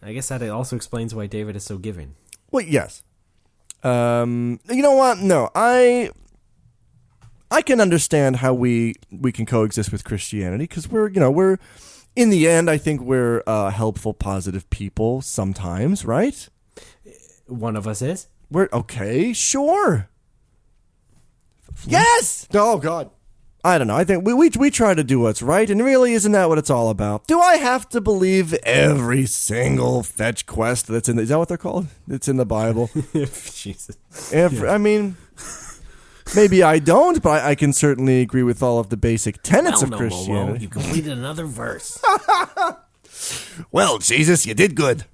I guess that also explains why David is so giving. Well, yes. You know what? No, I can understand how we can coexist with Christianity, because we're in the end, I think we're helpful, positive people sometimes, right? One of us is. We're okay, sure. Yes. Oh God. I don't know. I think we try to do what's right, and really, isn't that what it's all about? Do I have to believe every single fetch quest that's in? Is that what they're called? It's in the Bible. Jesus. I mean. Maybe I don't, but I can certainly agree with all of the basic tenets of Christianity. You completed another verse. Well, Jesus, you did good.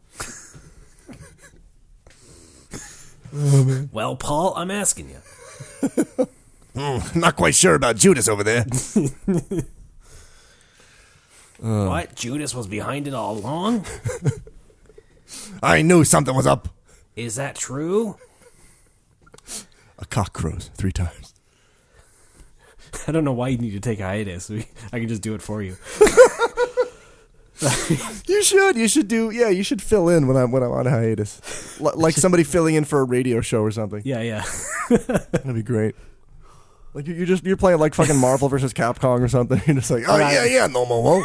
Well, Paul, I'm asking you. Not quite sure about Judas over there. What? Judas was behind it all along? I knew something was up. Is that true? A cock crows 3 times. I don't know why you need to take a hiatus. I can just do it for you. You should do. Yeah, you should fill in when I'm on a hiatus, like somebody filling in for a radio show or something. Yeah. That'd be great. Like you're playing like fucking Marvel versus Capcom or something. You're just like, oh yeah, no more.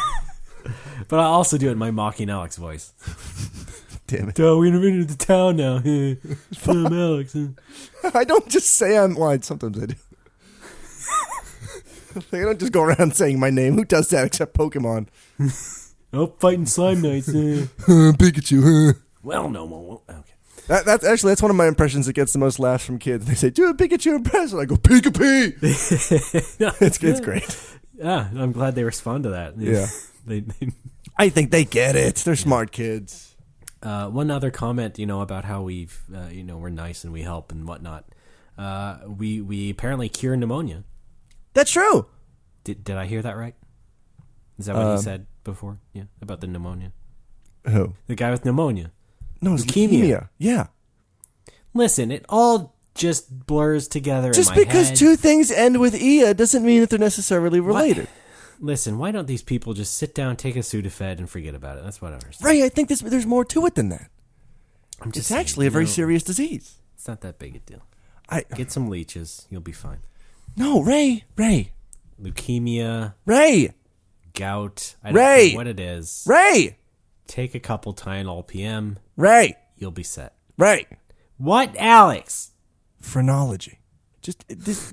But I also do it in my mocking Alex voice. Damn it! Oh, we're gonna the town now. I'm Alex. I don't just say I'm lying. Sometimes I do. I don't just go around saying my name. Who does that except Pokemon? Oh, fighting slime knights. Pikachu. Well, no more. Okay. That's one of my impressions that gets the most laughs from kids. They say, "Do a Pikachu impression." I go, "Pika-Pee." It's great. Yeah, I'm glad they respond to that. Yeah, they I think they get it. They're smart kids. One other comment, about how we've, we're nice and we help and whatnot. We apparently cure pneumonia. That's true. Did I hear that right? Is that what he said before? Yeah, about the pneumonia. Who? The guy with pneumonia. No, it's leukemia. Yeah. Listen, it all just blurs together Just in my because head. two things end with Ia doesn't mean that they're necessarily related. Listen, why don't these people just sit down, take a Sudafed, and forget about it? That's what I understand. Ray, I think there's more to it than that. I'm just It's saying, actually a very serious disease. It's not that big a deal. Get some leeches. You'll be fine. No, Ray. Leukemia. Ray. Gout. I don't know what it is. Ray. Take a couple Tylenol PM. Ray. You'll be set. Ray. What, Alex? Phrenology.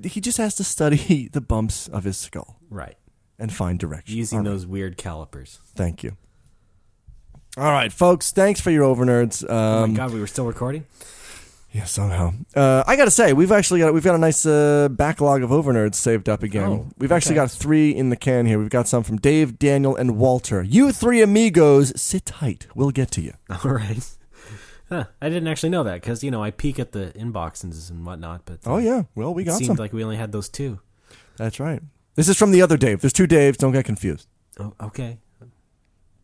He just has to study the bumps of his skull. Right. And find direction. Using those weird calipers. Thank you. All right, folks. Thanks for your overnerds. Oh my God, we were still recording? Yeah, somehow. I got to say, we've got a nice backlog of overnerds saved up again. We've actually got 3 in the can here. We've got some from Dave, Daniel, and Walter. You 3 amigos, sit tight. We'll get to you. All right. Huh, I didn't actually know that because, I peek at the inboxes and whatnot. But oh, yeah. Well, we got some. It seemed like we only had those 2. That's right. This is from the other Dave. There's 2 Daves. Don't get confused. Oh, okay.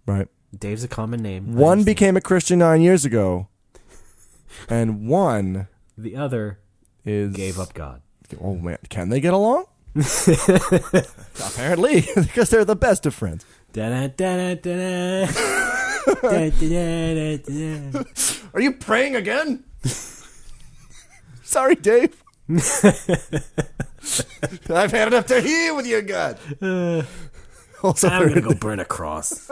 Right. Dave's a common name. One became a Christian 9 years ago, and one... The other gave up God. Oh, man. Can they get along? Apparently, because they're the best of friends. Are you praying again? Sorry, Dave. I've had enough to hear with you, God. Also, I'm going to go burn a cross.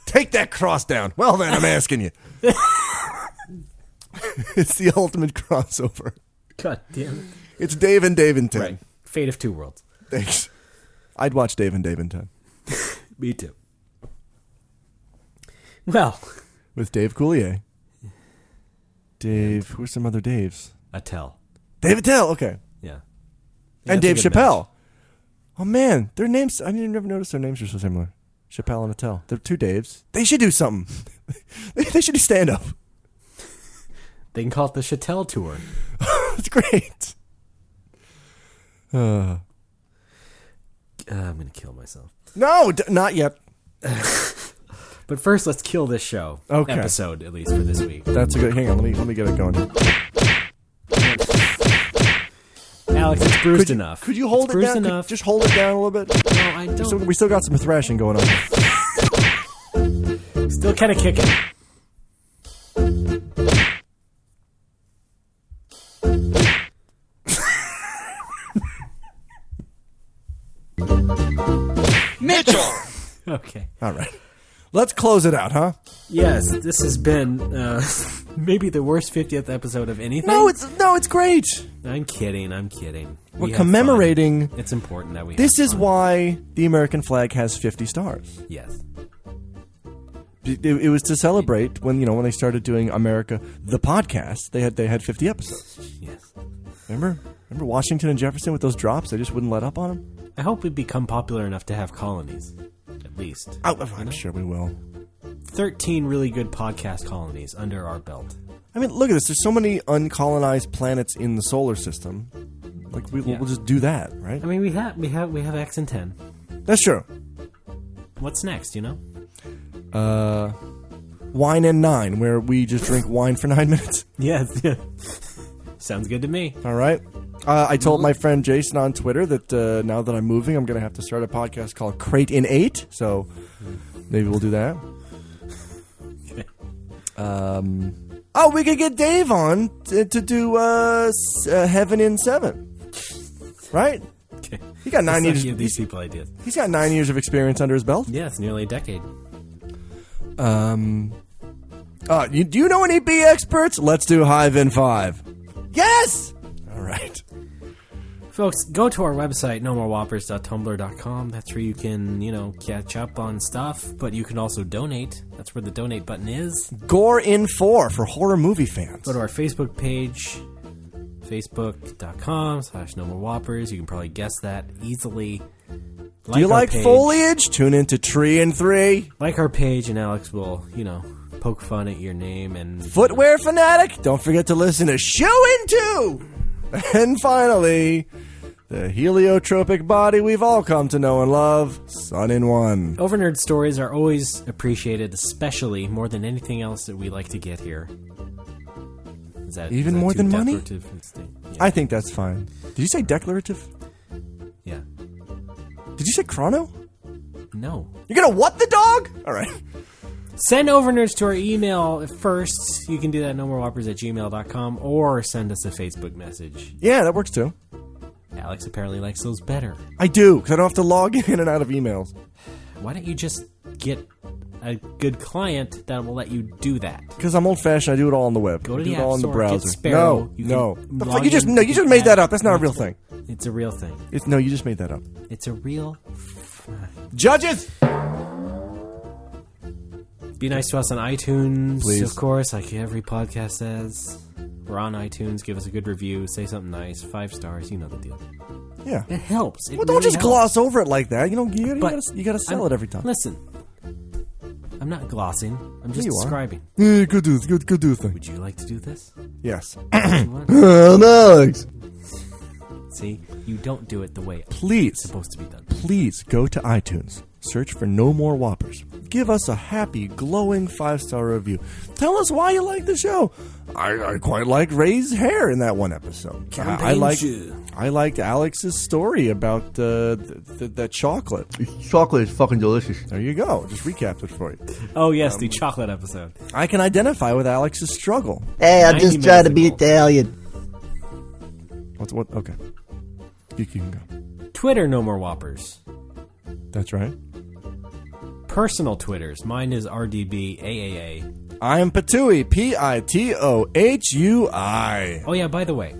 Take that cross down. Well, then, I'm asking you. It's the ultimate crossover. God damn it. It's Dave and Dave in 10. Right. Fate of Two Worlds. Thanks. I'd watch Dave and Dave in 10. Me too. Well. With Dave Coulier. Dave, who's some other Daves? Attell. Dave Attell, okay. Yeah. And Dave Chappelle. Oh, man. Their names, I never noticed their names are so similar. Chappelle and Attell. They're 2 Daves. They should do something. They should do stand-up. They can call it the Chattel Tour. That's great. I'm going to kill myself. No, not yet. But first, let's kill this show. Okay. Episode, at least, for this week. That's a good... Hang on, let me get it going. Alex, it's bruised enough. Could you hold it down? Enough. Just hold it down a little bit? No, I don't. We still got some thrashing going on. Still kind of kicking. Mitchell! Okay. All right. Let's close it out, huh? Yes, this has been maybe the worst 50th episode of anything. No, it's great. I'm kidding. We're We had commemorating. fun. It's important that we. This have is fun. why the American flag has 50 stars. Yes. It was to celebrate when they started doing America the podcast. They had 50 episodes. Yes. Remember Washington and Jefferson with those drops? They just wouldn't let up on them. I hope we become popular enough to have colonies, at least. I'm sure we will. 13 really good podcast colonies under our belt. I mean, look at this. There's so many uncolonized planets in the solar system. Like we'll just do that, right? I mean, we have X and 10. That's true. What's next? Wine and 9, where we just drink wine for 9 minutes. Yes. Yeah. Sounds good to me. All right. I told my friend Jason on Twitter that now that I'm moving, I'm going to have to start a podcast called Crate in 8. So maybe we'll do that. Okay. We could get Dave on to do Heaven in 7. Right? Okay. He got 9 years. Give these people ideas. He's got 9 years of experience under his belt. Yeah, it's nearly a decade. Do you know any bee experts? Let's do Hive in 5. Yes! All right. Folks, go to our website, nomorewhoppers.tumblr.com. That's where you can, catch up on stuff, but you can also donate. That's where the donate button is. Gore in 4 for horror movie fans. Go to our Facebook page, facebook.com/nomorewhoppers. You can probably guess that easily. Do you like foliage? Tune into Tree and 3. Like our page, and Alex will, poke fun at your name and... Footwear fanatic? Don't forget to listen to Shoe in 2. And finally, the heliotropic body we've all come to know and love, Sun in One. Overnerd stories are always appreciated, especially more than anything else that we like to get here. Is that Even more than money? declarative? Yeah. I think that's fine. Did you say declarative? Yeah. Did you say chrono? No. You're gonna what the dog? All right. Send Overnerds to our email first. You can do that at nomorewhoppers@gmail.com or send us a Facebook message. Yeah, that works too. Alex apparently likes those better. I do, because I don't have to log in and out of emails. Why don't you just get a good client that will let you do that? Because I'm old-fashioned. I do it all on the web. Go to I do the it all App in the Store, get browser. Sparrow. No. The fuck, log you just in, you just made that up. That's not a real thing. It's a real thing. No, you just made that up. It's a real... Judges! Be nice to us on iTunes, Please. of course, like every podcast says. We're on iTunes. Give us a good review. Say something nice. 5 stars. You know the deal. Yeah. It helps. It Well, don't really just helps. gloss over it like that. You know, you But gotta sell I'm- it every time. Listen, I'm not glossing. I'm just you are. describing. Yeah, go do the thing. Would you like to do this? Yes. What you want? I'm Alex. See, you don't do it the way it's Please, supposed to be done. please go to iTunes. Search for No More Whoppers. Give us a happy, glowing 5-star review. Tell us why you like the show. I quite like Ray's hair in that one episode. I liked Alex's story about the chocolate. Chocolate is fucking delicious. There you go. Just recapped it for you. Oh, yes, the chocolate episode. I can identify with Alex's struggle. Hey, I'm 90 just trying to be minutes ago. Italian. What? Okay. You can go. Twitter, No More Whoppers. That's right. Personal Twitters. Mine is RDBAAA. I am Patui. Pitohui. Oh, yeah, by the way,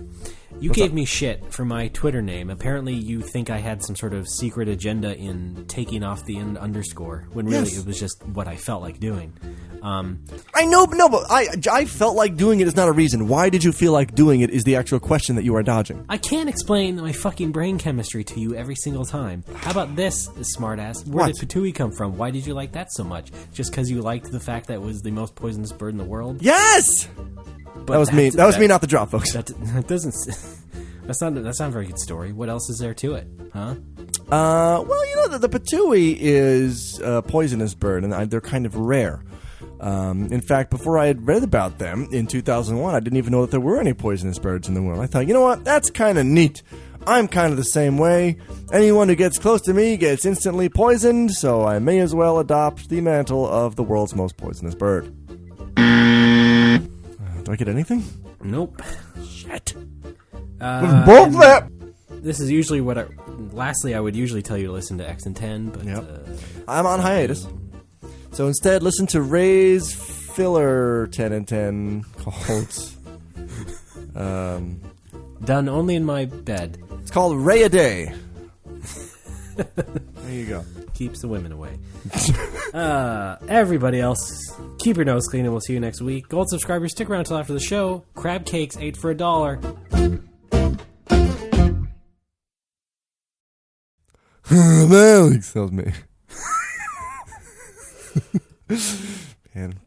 you gave me shit for my Twitter name. Apparently, you think I had some sort of secret agenda in taking off the underscore, when really Yes. it was just what I felt like doing. I know, but no, but I felt like doing it is not a reason. Why did you feel like doing it is the actual question that you are dodging. I can't explain my fucking brain chemistry to you every single time. How about this, smartass? Where What? did Patui come from? Why did you like that so much? Just because you liked the fact that it was the most poisonous bird in the world? Yes! But That was me. That was me, not the drop, folks. That doesn't... That's not a very good story. What else is there to it? Huh? Well, you know, the patui is a poisonous bird, and they're kind of rare. In fact, before I had read about them in 2001, I didn't even know that there were any poisonous birds in the world. I thought, you know what? That's kind of neat. I'm kind of the same way. Anyone who gets close to me gets instantly poisoned, so I may as well adopt the mantle of the world's most poisonous bird. Do I get anything? Nope. Shit. Bullcrap! This is usually what I... Lastly, I would usually tell you to listen to X and 10, but... Yep. I'm on hiatus. So instead, listen to Ray's filler 10 and 10 called... done only in my bed. It's called Ray a Day. There you go. Keeps the women away. Everybody else, keep your nose clean and we'll see you next week. Gold subscribers, stick around till after the show. Crab cakes, 8 for $1. Alex, that was me. Man,